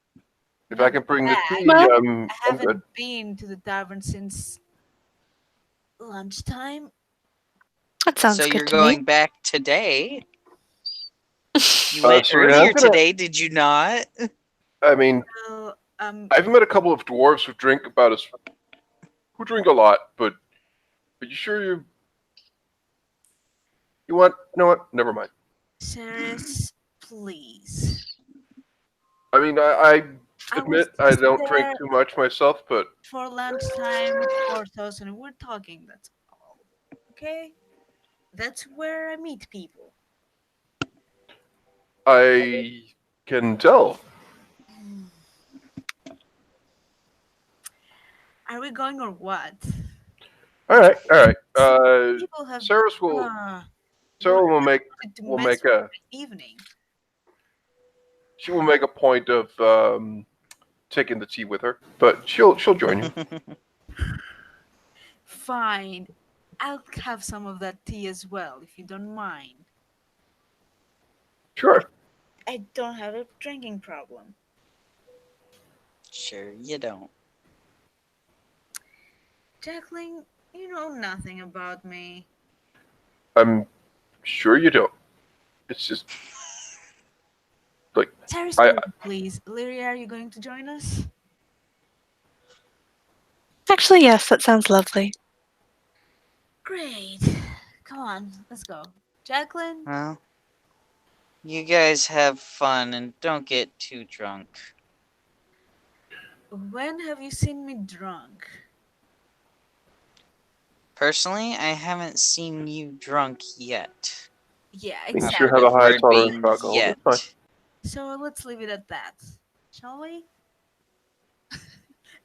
If I Not can bring the back. tea, Well, I I'm good. haven't been to the tavern since lunchtime. that So sounds you're good to me. going back today? You went Serena, earlier today, did you not? I mean, Well, I've met a couple of dwarves who drink a lot, but you sure you want? You know what? Never mind. Saris, please. I mean, I I was admit I just don't drink there too much myself, but for lunchtime with Porthos, and we're talking. That's all. Okay. That's where I meet people. I can tell. Are we going or what? All right, all right. People have Sarah's will uh, Sarah will make to will mess make with a my evening. she will make a point of taking the tea with her, but she'll join you. Fine. I'll have some of that tea as well, if you don't mind. Sure. I don't have a drinking problem. Sure, you don't. Jacqueline, you know nothing about me. I'm sure you don't. It's just like I Seriously, please. Lyria, are you going to join us? Actually, yes, that sounds lovely. Great. Come on, let's go. Jacqueline? Well, you guys have fun and don't get too drunk. When have you seen me drunk? Personally, I haven't seen you drunk yet. Yeah, think I've you have a exactly. high preferred tolerance being for alcohol. That's fine. yet. So let's leave it at that. Shall we?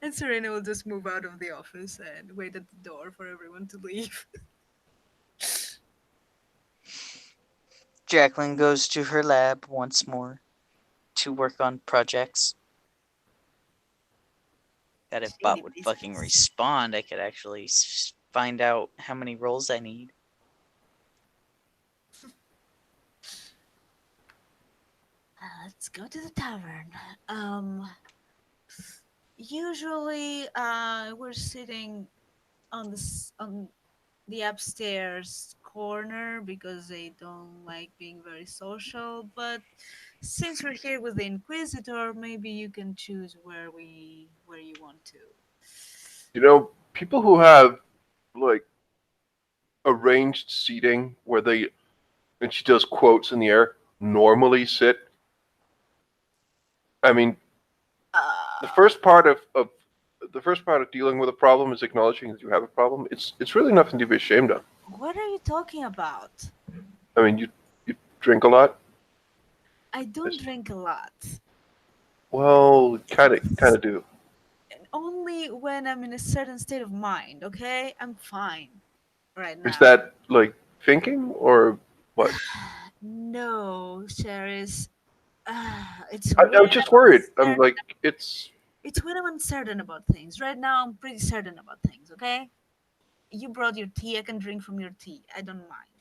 And Serena will just move out of the office and wait at the door for everyone to leave. Jacqueline goes to her lab once more to work on projects. That if bot Shady would fucking business. respond, I could actually find out how many rolls I need. Let's go to the tavern. Usually, we're sitting on the upstairs corner because they don't like being very social. But since we're here with the Inquisitor, maybe you can choose where you want to. You know, people who have like arranged seating where they and she does quotes in the air normally sit. I mean, the Uh, first part of the first part of dealing with a problem is acknowledging that you have a problem. It's really nothing to be ashamed of. what are you talking about? I mean, you drink a lot. I don't drink a lot. Well, kind of do. Only when I'm in a certain state of mind, okay? I'm fine right Is now. that like thinking or what? No, Cheris. It's I when was just worried. I'm certain, like, it's it's when I'm uncertain about things. Right now, I'm pretty certain about things, okay? You brought your tea. I can drink from your tea. I don't mind.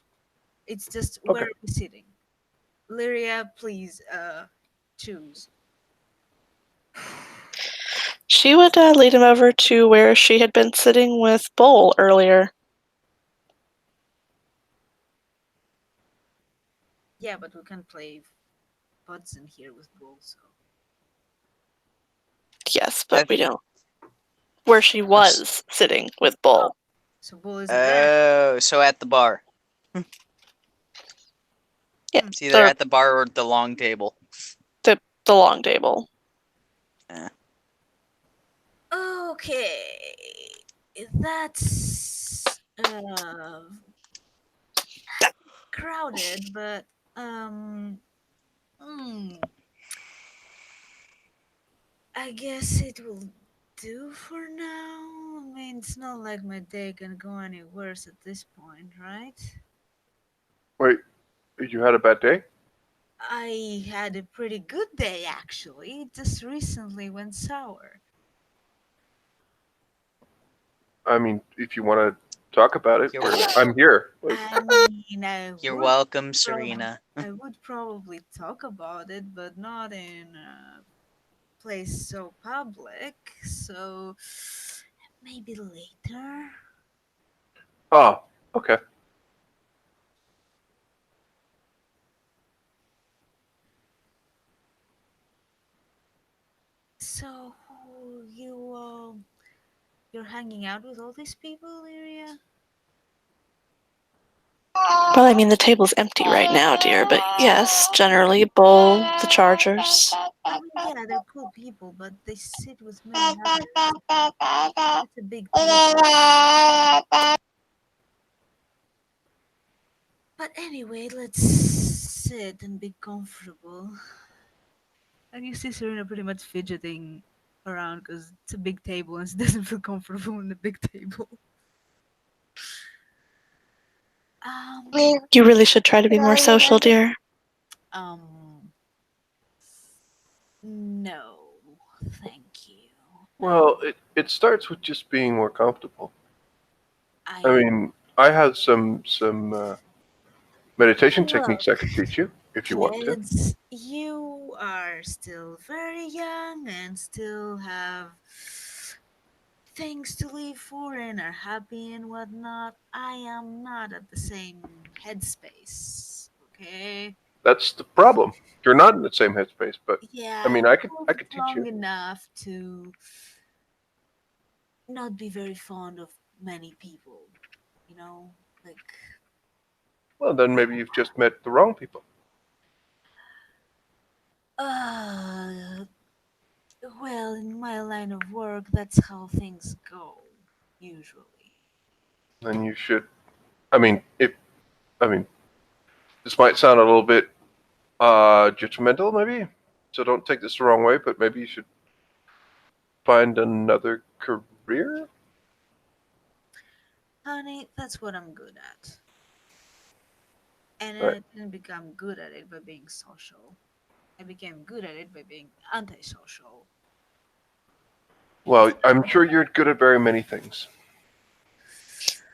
It's just where okay. are we sitting? Lyria, please, choose. She would lead him over to where she had been sitting with Bull earlier. Yeah, but we can play buds in here with Bull, so. Yes, but I've- we don't. Where she was sitting with Bull. So Bull isn't there. Oh, so at the bar. Yeah, It's either the, at the bar or the long table. the the long table. Okay, that's crowded, but mm, I guess it will do for now. I mean, it's not like my day can go any worse at this point, right? Wait, you had a bad day? I had a pretty good day actually. It just recently went sour. I mean, if you want to talk about it, You're, I'm here. Like, I mean, you're welcome, Serena. I would probably talk about it, but not in a place so public. So maybe later. oh, okay. So you're hanging out with all these people, Lyria? Well, I mean, the table's empty right now, dear, but yes, generally Bull, the Chargers. I mean, yeah, they're cool people, but they sit with many others. It's a big table. But anyway, let's sit and be comfortable. And you see Serena pretty much fidgeting around because it's a big table and she doesn't feel comfortable on the big table. Um, You really should try to be more social, dear. um, no, thank you. Well, it starts with just being more comfortable. I I mean, I have some meditation Look, techniques I could teach you if you want to. kids, you are still very young and still have things to live for and are happy and whatnot. I am not at the same headspace. Okay. That's the problem. You're not in the same headspace, but Yeah, I mean, I've I lived could teach long you. enough to not be very fond of many people. You know, like Well, then maybe you've just met the wrong people. uh well, in my line of work, that's how things go usually. Then you should. I mean, if I mean, this might sound a little bit judgmental, maybe. So don't take this the wrong way, but maybe you should find another career. Honey, that's what I'm good at. And Right. I didn't become good at it by being social. I became good at it by being antisocial. Well, I'm sure you're good at very many things.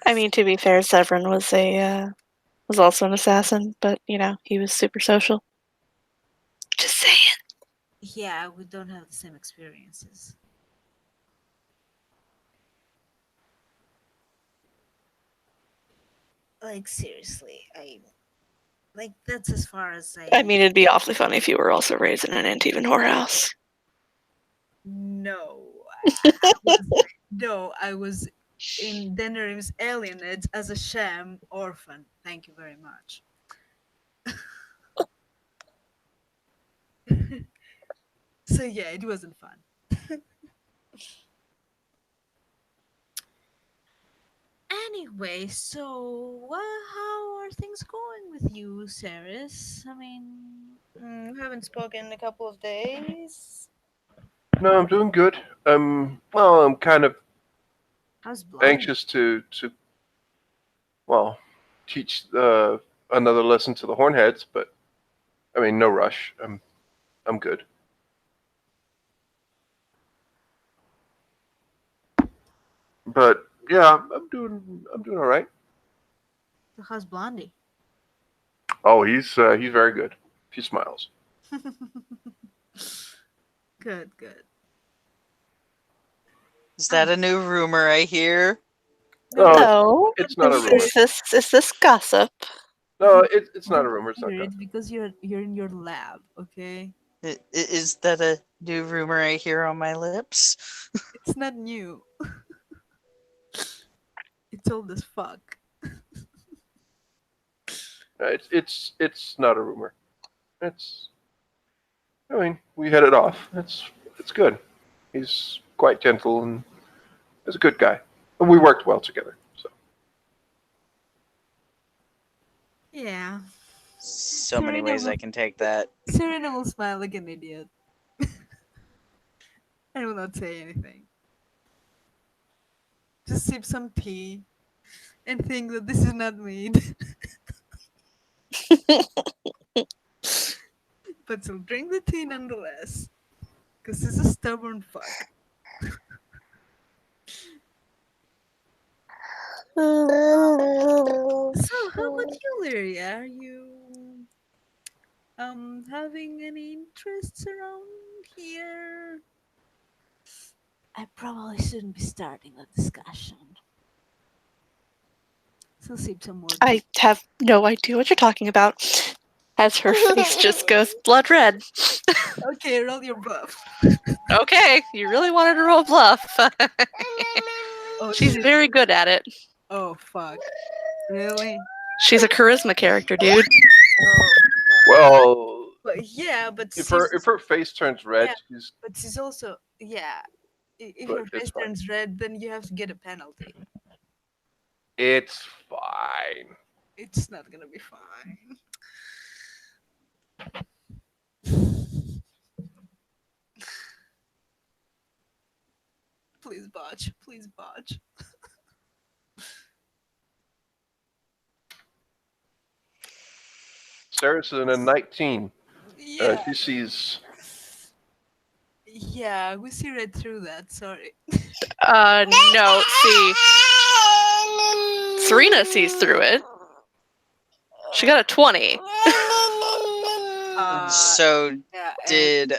I mean, to be fair, Severin was also an assassin, but he was super social. Just saying. Yeah, we don't have the same experiences. Like seriously, I like that's as far as I mean, it'd be awfully funny if you were also raised in an Antivan whorehouse. No. I was, no, I was in Denerim's alienage as a sham orphan. Thank you very much. So yeah, it wasn't fun. Anyway, so how are things going with you, Saris? I mean, we haven't spoken in a couple of days. No, I'm doing good. Well, I'm kind of How's Blondie? anxious to well teach another lesson to the Hornheads, but I mean, no rush. I'm good. But yeah, I'm doing all right. So how's Blondie? Oh, he's very good. He smiles. Good, good. Is that a new rumor I hear? No, No, No, it's not a Is rumor. is this gossip? No, it's not you a rumor. It's not hear good. it because you're in your lab, okay? Is that a new rumor I hear on my lips? It's not new. It's old as fuck. It's not a rumor. It's I mean, we hit it off. It's good. He's quite gentle and he's a good guy. And we worked well together. So Yeah. So many Serena ways will, I can take that. Serena will smile like an idiot and will not say anything. Just sip some tea and think that this is not mead, but she'll drink the tea nonetheless. Because he's a stubborn fuck. So, how about you, Lyria? Are you having any interests around here? I probably shouldn't be starting a discussion. So sip some more I tea. have no idea what you're talking about. As her face just goes blood red. Okay, roll your bluff. Okay, you really wanted to roll bluff. Oh She's shit. very good at it. Oh fuck. Really? She's a charisma character, dude. Oh. well, But yeah, but if her face turns red, yeah, she's but she's also yeah. If but your it's face fine. turns red, then you have to get a penalty. It's fine. It's not gonna be fine. Please botch. Please botch. Sarah's in a 19. Yeah. She sees. Yeah, we see right through that. Sorry. No, see, Serena sees through it. She got a 20. So Yeah. did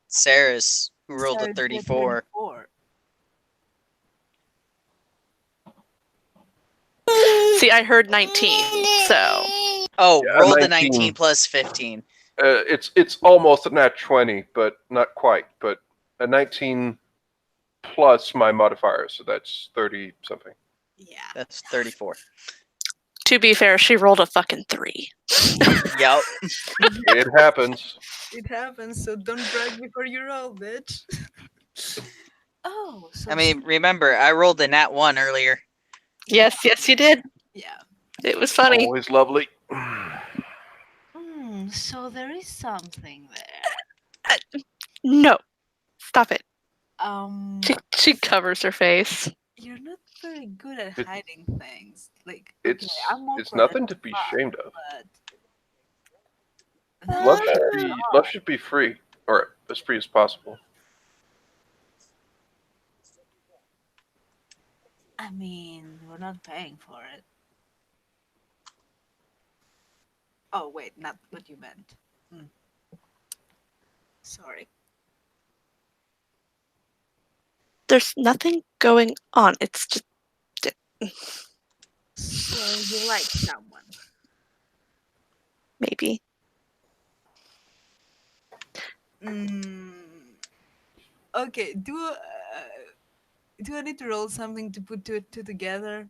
Saris, who rolled a Sarah's got 34. 34. See, I heard 19, so. Oh, Yeah, rolled a 19. 19 plus 15. It's almost a nat 20, but not quite. But a 19 plus my modifier, so that's 30 something. Yeah. That's 34. To be fair, she rolled a fucking 3. Yep. It happens. It happens, so don't brag before you roll, bitch. Oh, so I mean, remember, I rolled a nat 1 earlier. Yes, you did. yeah. It was funny. Always lovely. So there is something there. No. Stop it. Um, She covers her face. you're not very good at It- hiding things. Like, It's okay, I'm it's awkward nothing as to be fuck, ashamed of. but Love should be free, or as free as possible. I mean, we're not paying for it. Oh wait, not what you meant. Sorry. There's nothing going on. It's just. So you like someone? Maybe. Okay. Do I need to roll something to put two together?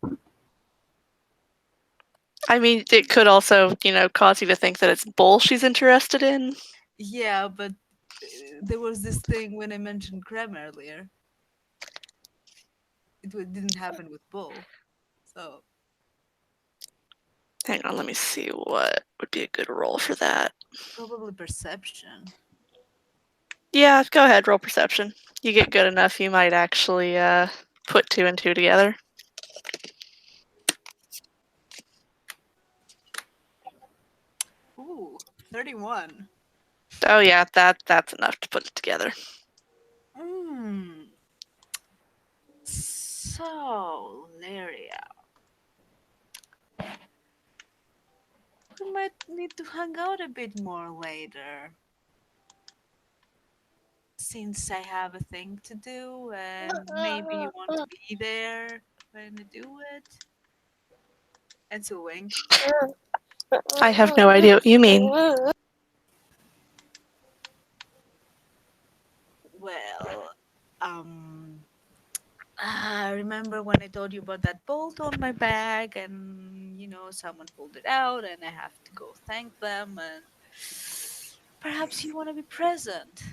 I mean, it could also, cause you to think that it's Bull she's interested in. Yeah, but there was this thing when I mentioned Krem earlier. Didn't happen with Bull, so Hang on, let me see what would be a good roll for that. probably perception. Yeah, go ahead, roll perception. You get good enough, you might actually put 2 and 2 together. Ooh, 31. Oh yeah, that's enough to put it together. So, Lyria. We might need to hang out a bit more later. Since I have a thing to do, and maybe you want to be there when I do it. And to wink. I have no idea what you mean. Well, I remember when I told you about that bolt on my bag, and someone pulled it out, and I have to go thank them, and perhaps you want to be present.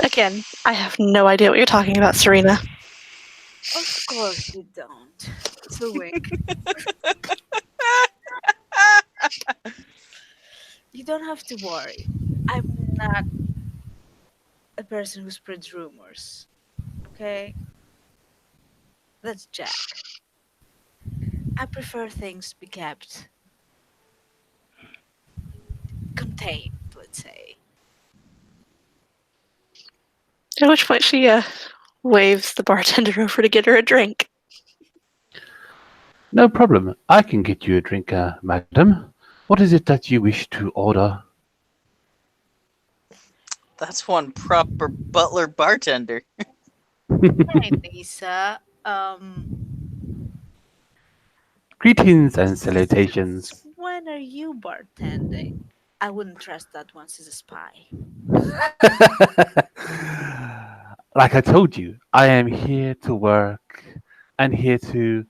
Again, I have no idea what you're talking about, Serena. Of course you don't. So wink. You don't have to worry. I'm not a person who spreads rumors. Okay? That's Jack. I prefer things to be kept contained, let's say. At which point she waves the bartender over to get her a drink. No problem. I can get you a drink, madam. What is it that you wish to order? That's one proper butler bartender. Hey, Lisa. Greetings and salutations. When are you bartending? I wouldn't trust that once he's a spy. Like I told you, I am here to work and here to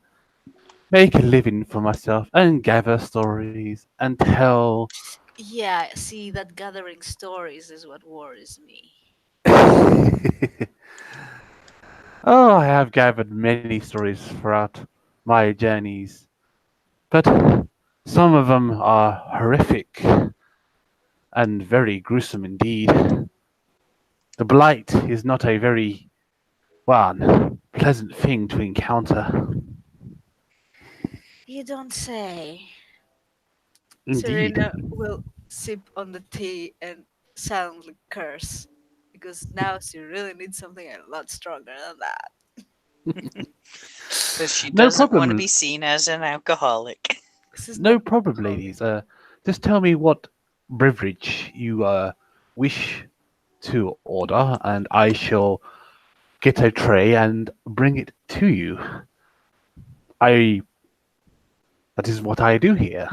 make a living for myself and gather stories and tell. Yeah, see, that gathering stories is what worries me. Oh, I have gathered many stories throughout my journeys, but some of them are horrific and very gruesome indeed. The blight is not a very, well, pleasant thing to encounter. You don't say. Indeed. Serena will sip on the tea and silently curse because now she really needs something a lot stronger than that. Because she No doesn't want to problem. be seen as an alcoholic. She's No not problem, alcoholic. ladies. Just tell me what beverage you wish to order, and I shall get a tray and bring it to you. I That is what I do here.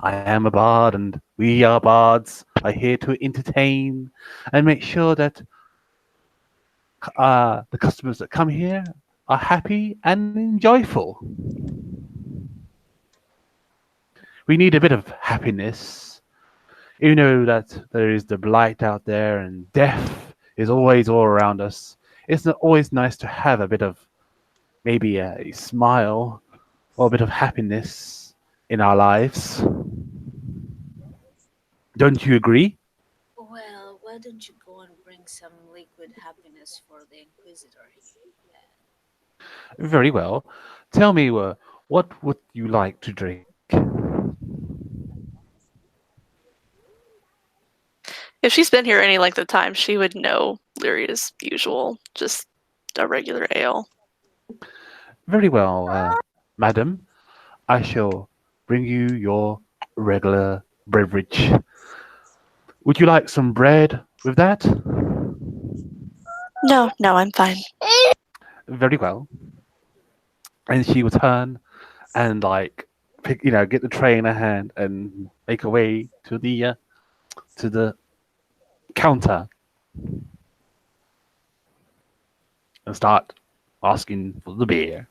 I am a bard, and we are bards are here to entertain and make sure that the customers that come here are happy and joyful. We need a bit of happiness. You know that there is the blight out there, and death is always all around us. It's not always nice to have a bit of maybe a smile or a bit of happiness in our lives. Don't you agree? Well, why don't you go and bring some liquid happiness for the Inquisitor here? Very well. Tell me, what would you like to drink? If she's been here any length of time, she would know Lyria's usual, just a regular ale. Very well, madam. I shall bring you your regular beverage. Would you like some bread with that? No, no, I'm fine. Very well. And she will turn and like pick, get the tray in her hand and make her way to the counter and start asking for the beer.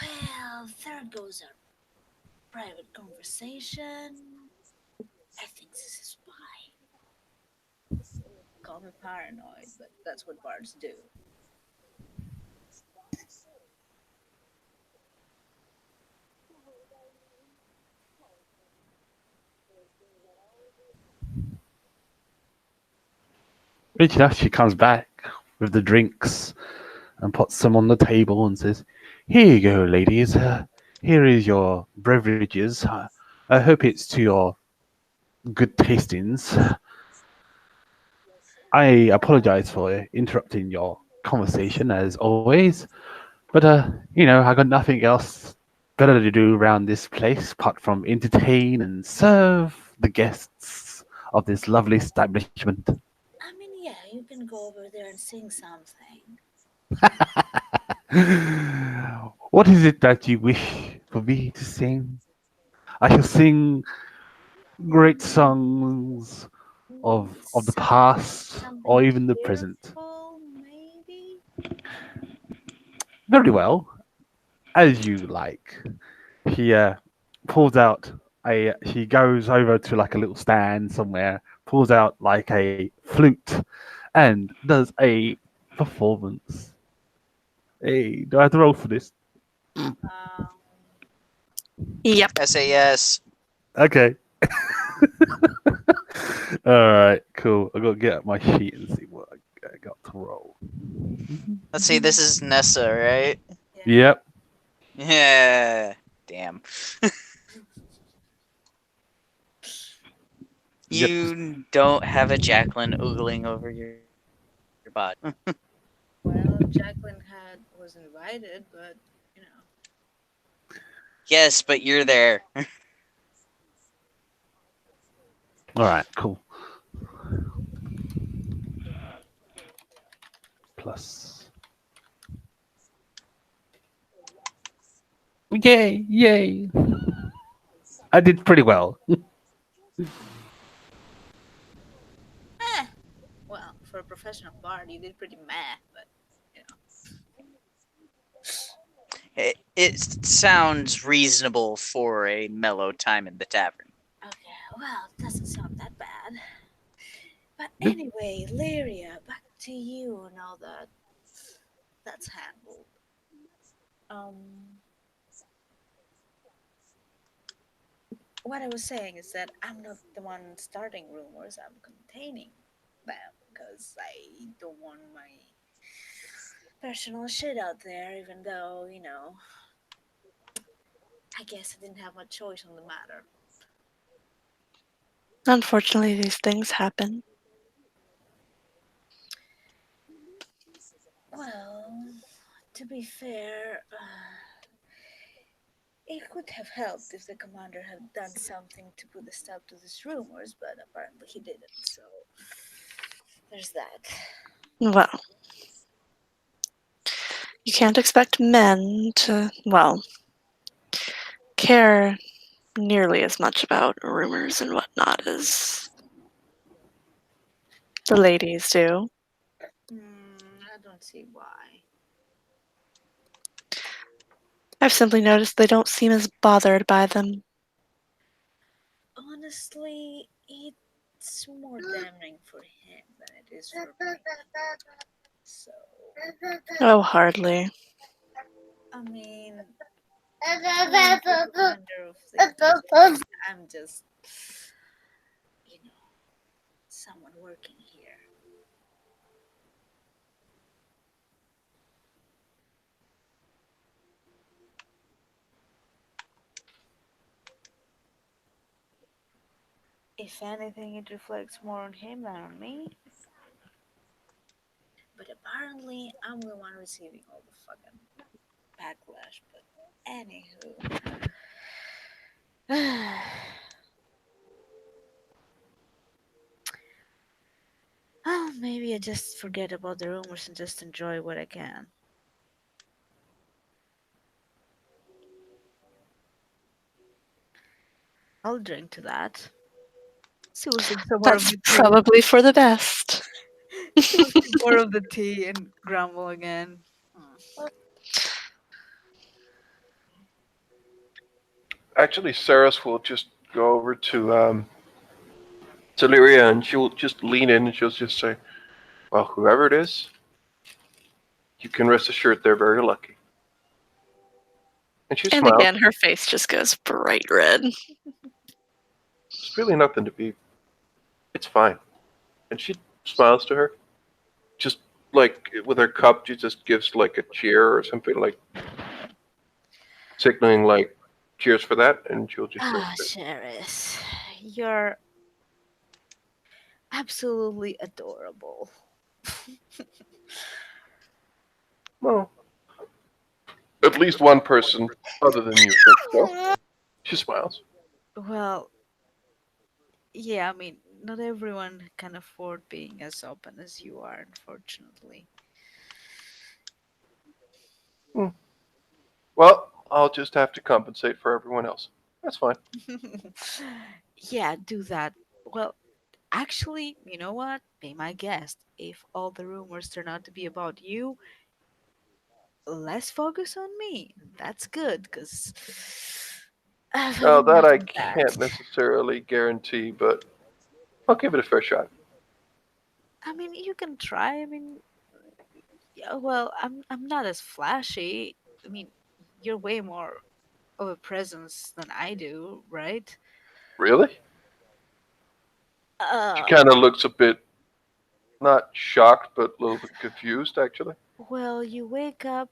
Well, there goes our private conversation. I think this is fine. Call me paranoid, but that's what bards do. She comes back with the drinks and puts them on the table and says, "Here you go, ladies. Here is your beverages. I hope it's to your good tastings. I apologize for interrupting your conversation as always, but I got nothing else better to do around this place apart from entertain and serve the guests of this lovely establishment." I mean, yeah, you can go over there and sing something. What is it that you wish for me to sing? I shall sing great songs of the past or Something even the present. cheerful, maybe? Very well, as you like. He pulls out a. She goes over to like a little stand somewhere, pulls out like a flute, and does a performance. Hey, do I have to roll for this? Um, Yep. SAS. Okay. All right, cool. I got to get up my sheet and see what I got to roll. Let's see, this is Nessa, right? yeah. Yep. Yeah. Damn. Yep. You don't have a Jacklyn oogling over your body. Well, Jacqueline was invited, but you know. Yes, but you're there. All right, cool. Plus. Yay! Yay! I did pretty well. Eh. Well, for a professional bard, you did pretty meh, but you It sounds reasonable for a mellow time in the tavern. know. Okay, well, it doesn't sound that bad. But Nope. anyway, Lyria, back to you now that that's handled. Um, what I was saying is that I'm not the one starting rumors, I'm containing them because I don't want my personal shit out there, even though, I guess I didn't have much choice on the matter. Unfortunately, these things happen. Well, to be fair, it could have helped if the commander had done something to put a stop to these rumors, but apparently he didn't, so there's that. Well, you can't expect men to, well, care nearly as much about rumors and whatnot as the ladies do. I don't see why. I've simply noticed they don't seem as bothered by them. Honestly, it's more damning for him than it is for me. So, Oh, hardly. I mean, being the commander of the I'm just, you know, someone working here. If anything, it reflects more on him than on me. But apparently, I'm the one receiving all the fucking backlash. But anywho, oh, maybe I just forget about the rumors and just enjoy what I can. I'll drink to that. She will sip some more of That's the tea. probably for the best. She will sip more of the tea and grumble again. Actually, Saris will just go over to Lyria and she'll just lean in and she'll just say, "Well, whoever it is, you can rest assured they're very lucky." And she And smiles. again, her face just goes bright red. It's really nothing to be. It's fine. And she smiles to her, just like with her cup. She just gives like a cheer or something, like signaling like cheers for that, and she'll just drink Ah, it. Sheris, you're absolutely adorable. Well, at least one person other than you thinks so. She smiles. Well, yeah, I mean, not everyone can afford being as open as you are, unfortunately. Hmm. Well, I'll just have to compensate for everyone else. That's fine. Yeah, do that. Well, actually, you know what? Be my guest. If all the rumors turn out to be about you, less focus on me. That's good, because I've had Now that enough I of that. can't necessarily guarantee, but I'll give it a fair shot. I mean, you can try. I mean, yeah, well, I'm not as flashy. I mean, you're way more of a presence than I do, right? Really? She Uh, kind of looks a bit not shocked, but a little bit confused, actually. well, you wake up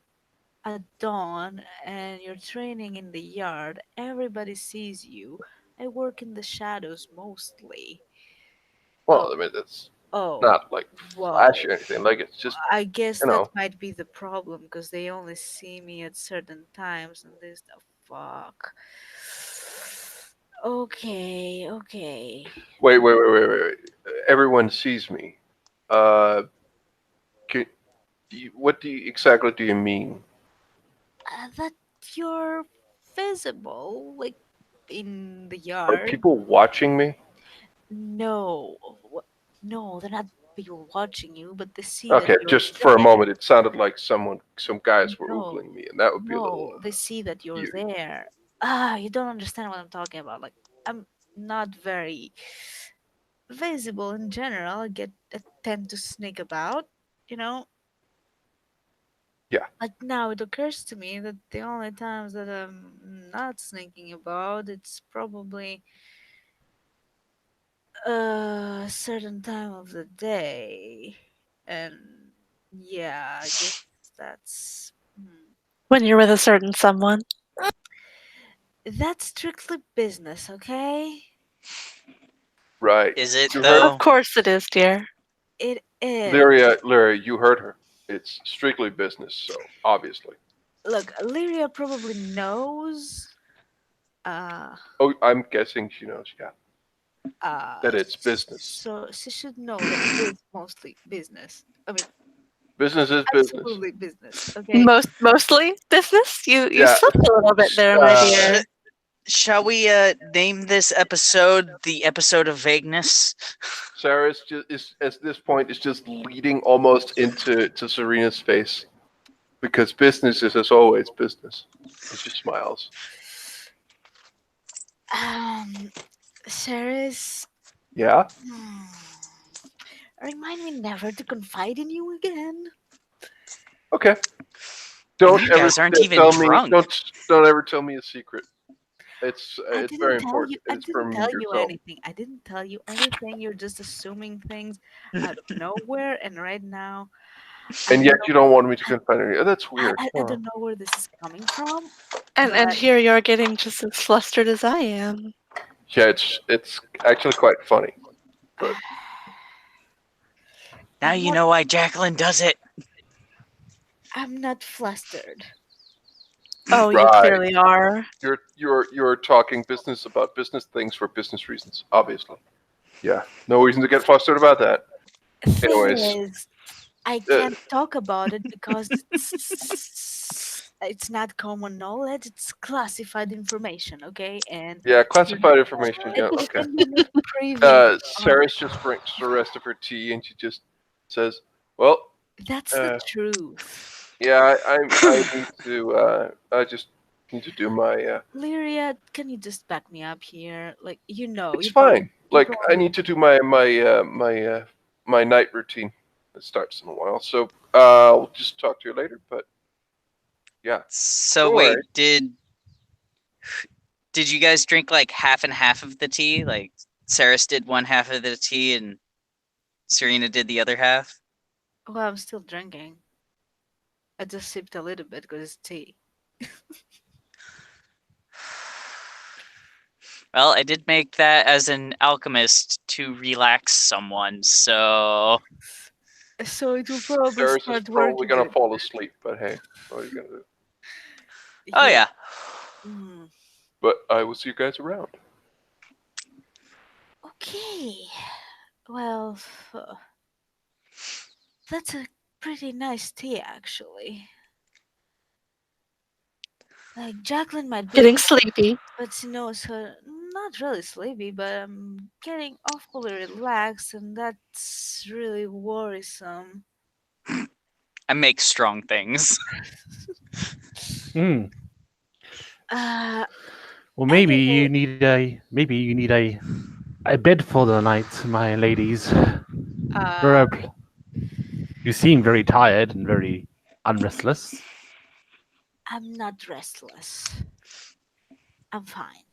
at dawn and you're training in the yard. Everybody sees you. I work in the shadows mostly. Well, Oh, I mean, that's oh, not like well, flashy or anything. Like it's just, I guess you that know. might be the problem because they only see me at certain times and this the fuck. Okay, okay. Wait. Everyone sees me. Uh, can, what do you, exactly do you mean? That you're visible, like in the Are yard. people watching me? No, no, they're not people watching you, but they see that Okay, you're just for a there. moment, it sounded like some guys were No, oogling me, and that would be a little no, they see that you're weird. there. Ah, you don't understand what I'm talking about. Like, I'm not very visible in general. I tend to sneak about. you know. Yeah. Like now, it occurs to me that the only times that I'm not sneaking about, it's probably a certain time of the day, and yeah, I guess that's. When you're with a certain someone. That's strictly business, okay? Right. Is it You heard Of though? course it is, dear. It is. Lyria, you heard her. It's strictly business, so obviously. Look, Lyria probably knows. Uh, Oh, I'm guessing she knows, yeah, that it's business. so she should know that it is mostly business. I mean, Business is business. absolutely business, okay? Mostly business? You Yeah. slipped a little bit there, my Uh, dear. Shall we name this episode the episode of vagueness? Sarah is at this point is just leading almost into Serena's face because business is as always business. And she smiles. Um, Ceres, Yeah. hmm, remind me never to confide in you again. Okay. And Don't you ever guys aren't even tell me. drunk. Don't ever tell me a secret. I It's very didn't tell you. important. I It's didn't from tell you yourself. anything. I didn't tell you anything. You're just assuming things out of nowhere. And right now, I And don't yet know. you don't want me to confide in you. That's weird. I Huh. don't know where this is coming from, And but here you're getting just as flustered as I am. Yeah, it's actually quite funny. But Now I'm you not. know why Jacklyn does it. I'm not flustered. Oh, you right, clearly are. you're talking business about business things for business reasons. Obviously. Yeah. No reason to get flustered about that. Thing Anyways, is, I uh, can't talk about it because it's not common knowledge. It's classified information. Okay, and yeah, you classified information. Yeah. Okay. and you're not privy. Um, Sarah just drinks the rest of her tea and she just says, "Well, that's the uh, truth. yeah, I need to. I just need to do my. Lyria, can you just back me up here? Like, It's you probably, fine. you Like I probably. need to do my night routine. It starts in a while, so I'll just talk to you later. But yeah, So don't wait, worry. did you guys drink like half and half of the tea? Like Saris did one half of the tea and Serena did the other half? Well, I'm still drinking. I just sipped a little bit because it's tea. Well, I did make that as an alchemist to relax someone, so So it will probably Sarah's is start probably working gonna good. fall asleep, but hey, what are you gonna do? oh Yeah. yeah. Mm. But I will see you guys around. Okay. Well, that's a pretty nice tea, actually. Like, Jacqueline might be, Getting sleepy. but she knows her. Not really sleepy, but I'm getting awfully relaxed, and that's really worrisome. I make strong things. Hmm. Uh, Well, maybe anyway, you need a bed for the night, my ladies. uh, You seem very tired and very unrestless. I'm not restless. I'm fine.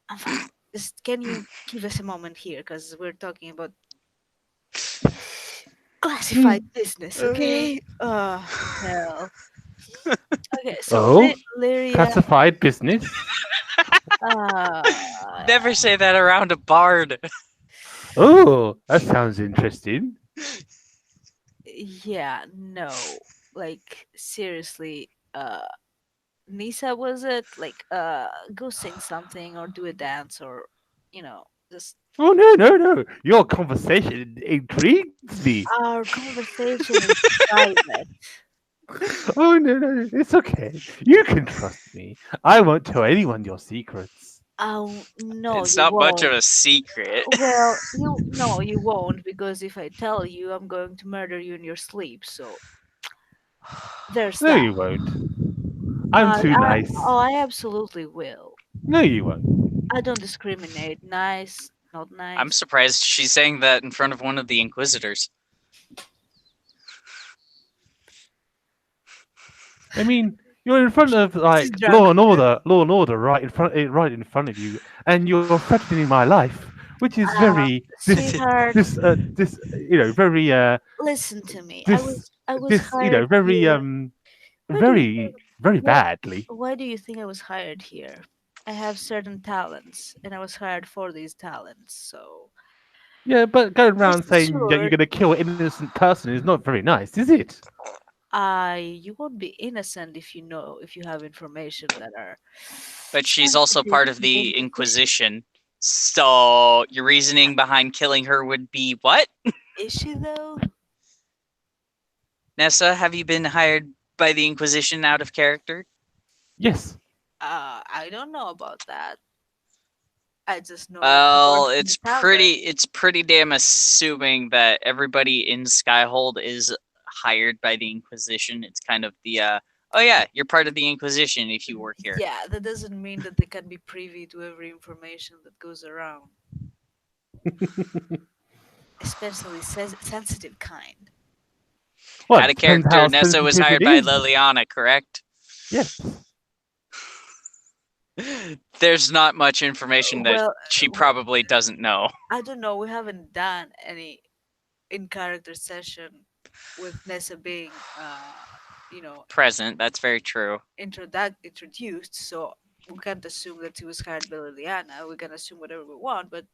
I'm fine. Just can you give us a moment here, because we're talking about classified business, okay? Hell. Okay, so Oh, Lyria, classified business. Never say that around a bard. Oh, that sounds interesting. yeah, no, like seriously, Nisa, was it like go sing something or do a dance or just Oh no! Your conversation intrigues me. our conversation is private. Oh no! It's okay. You can trust me. I won't tell anyone your secrets. Oh no, It's you not much of won't. a secret. Well, you won't, because if I tell you, I'm going to murder you in your sleep. So there's No, that. you won't. I'm too nice. I absolutely will. No, you won't. I don't discriminate. Nice, not I'm nice. surprised she's saying that in front of one of the Inquisitors. I mean, you're in front of She's like drunk. law and order, right in front of you, and you're threatening my life, which is Uh, very Sweetheart, very listen to me. I was this hired very here. Why do you think? very What? badly. Why do you think I was hired here? I have certain talents, and I was hired for these talents. So Yeah, but going rest around saying that you're assured, going to kill an innocent person is not very nice, is it? you won't be innocent if you have information that are But she's also sensitive part of to the the Inquisition. Inquisition. So your reasoning behind killing her would be what? Is she though? Nessa, have you been hired by the Inquisition out of character? Yes. I don't know about that. I just know that I work Well, in the tavern. it's pretty damn assuming that everybody in Skyhold is hired by the Inquisition. It's kind of the oh yeah, you're part of the Inquisition if you work here. Yeah, that doesn't mean that they can be privy to every information that goes around, especially sensitive kind. Well, Out it of depends how character, Nessa was sensitive it hired by is. Liliana, correct? Yes. There's not much information that Well, she probably doesn't know. I don't know. We haven't done any in character session with Nessa being, you know, Present, that's very true. introduced. So we can't assume that he was hired by Liliana. We can assume whatever we want, but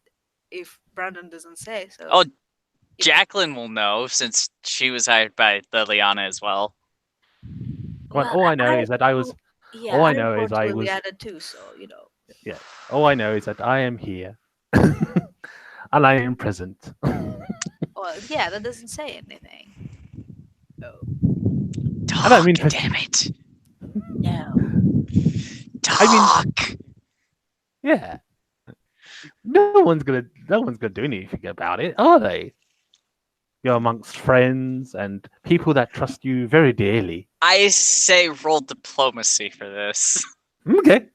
if Brandon doesn't say so, Oh, it's Jacklyn will know since she was hired by Liliana as well. Well, well. all I know I is that well, yeah, all I I know is report to I was. Liliana too. So Yeah. All I know is that I am here, and I am present. well, yeah, that doesn't say anything. Oh And I'm Talk, interested. damn it. no. I mean, Talk. yeah. No one's gonna do anything about it, are they? You're amongst friends and people that trust you very dearly. I say roll diplomacy for this. Okay.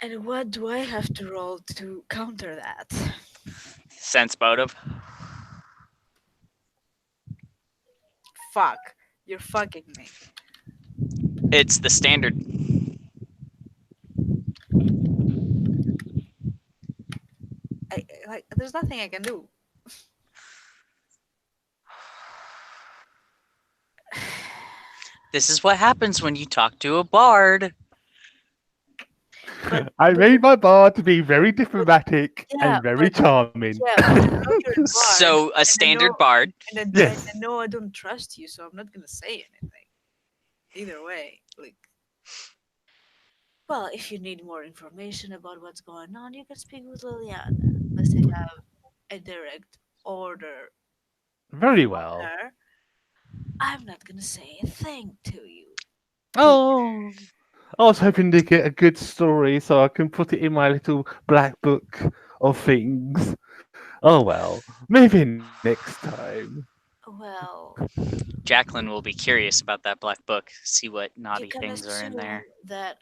And what do I have to roll to counter that? Sense motive. Fuck, you're fucking me. It's the standard. There's nothing I can do. This is what happens when you talk to a bard. But I made my bar to be very diplomatic yeah, and very charming. yeah, but I know you're a bard, So a standard know- bard. and Yes. I know I don't trust you, so I'm not gonna say anything. Either way, like, well, if you need more information about what's going on, you can speak with Liliana, unless I have a direct order Very from well. her. I'm not gonna say a thing to you. Oh, I was hoping to get a good story so I can put it in my little black book of things. Oh well, maybe next time. Well, Jacklyn will be curious about that black book, see what you naughty can things are in assume there. that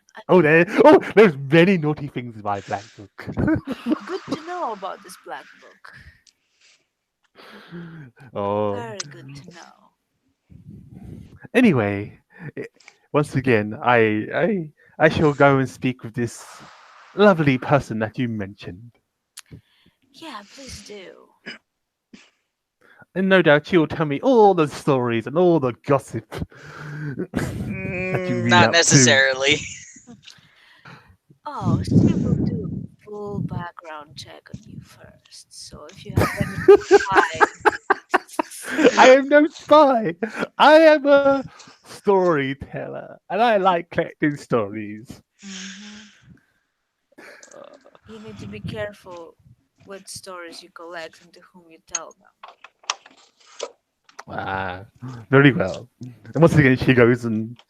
There's many naughty things in my black book. good to know about this black book. Oh, Very good to know. anyway, i- once again, I shall go and speak with this lovely person that you mentioned, Yeah, please do. and no doubt she will tell me all the stories and all the gossip that you've been Not up to. necessarily. Oh, she will do a full background check on you first. So if you have any spy, I am no spy. I am a storyteller, and I like collecting stories. mhm, you need to be careful what stories you collect and to whom you tell them. Ah, very well. And once again, she goes and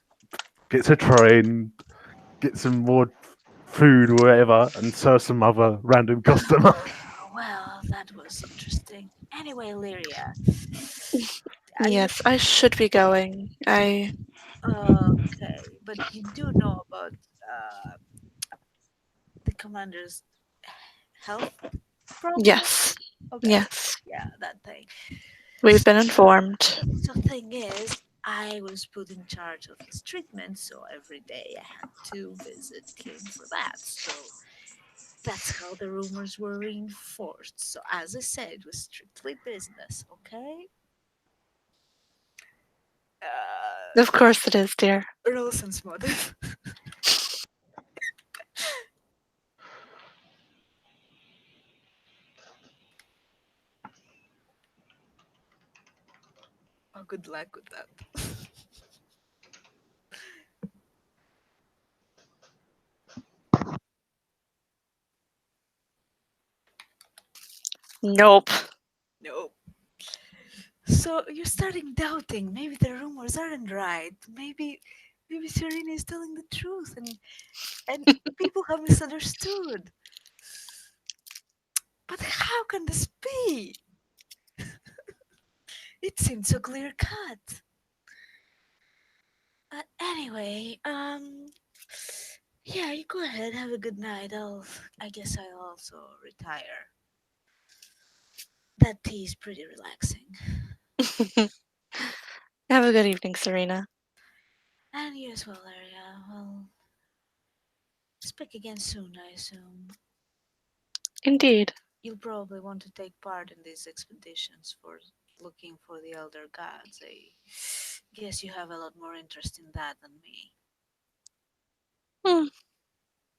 gets a tray and gets some more food or whatever, and serves some other random customer. Well, that was interesting. Anyway, Lyria, are you Yes, I should be going. okay? But you do know about the commander's health problem? Yes. Okay, Yes. yeah, that thing. We've been informed. So thing is, I was put in charge of his treatment, so every day I had to visit him for that. So that's how the rumors were reinforced. So as I said, it was strictly business, okay? Of course it is, dear. Rosen's motive. Oh, good luck with that. Nope. No. So you're starting doubting. Maybe the rumors aren't right. Maybe Serena is telling the truth, and people have misunderstood. But how can this be? It seemed so clear cut. Anyway, yeah, you go ahead, have a good night. I guess I'll also retire. That tea is pretty relaxing. Have a good evening, Serena. And you as well, Lyria. Well, speak again soon, I assume. Indeed. You'll probably want to take part in these expeditions for looking for the elder gods. I guess you have a lot more interest in that than me. Hmm.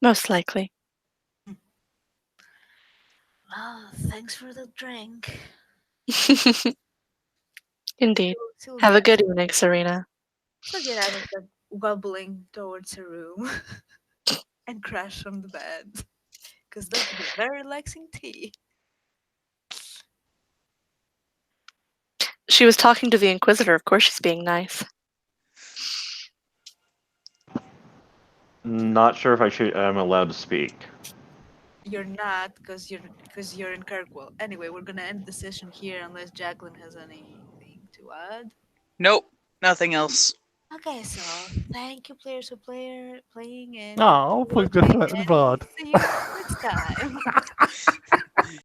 Most likely. Well, thanks for the drink. Indeed. She'll Have a get good evening, Serena. she'll get out of bed wobbling towards her room and crash on the bed. Because that would be a very relaxing tea. She was talking to the Inquisitor. Of course she's being nice. Not sure if I'm allowed to speak. You're not, because you're in Kirkwall. Anyway, we're gonna end the session here unless Jacklyn has anything to add. Nope, nothing else. Okay, so thank you, players, for playing, and Oh, please just let the and bird. see you next time.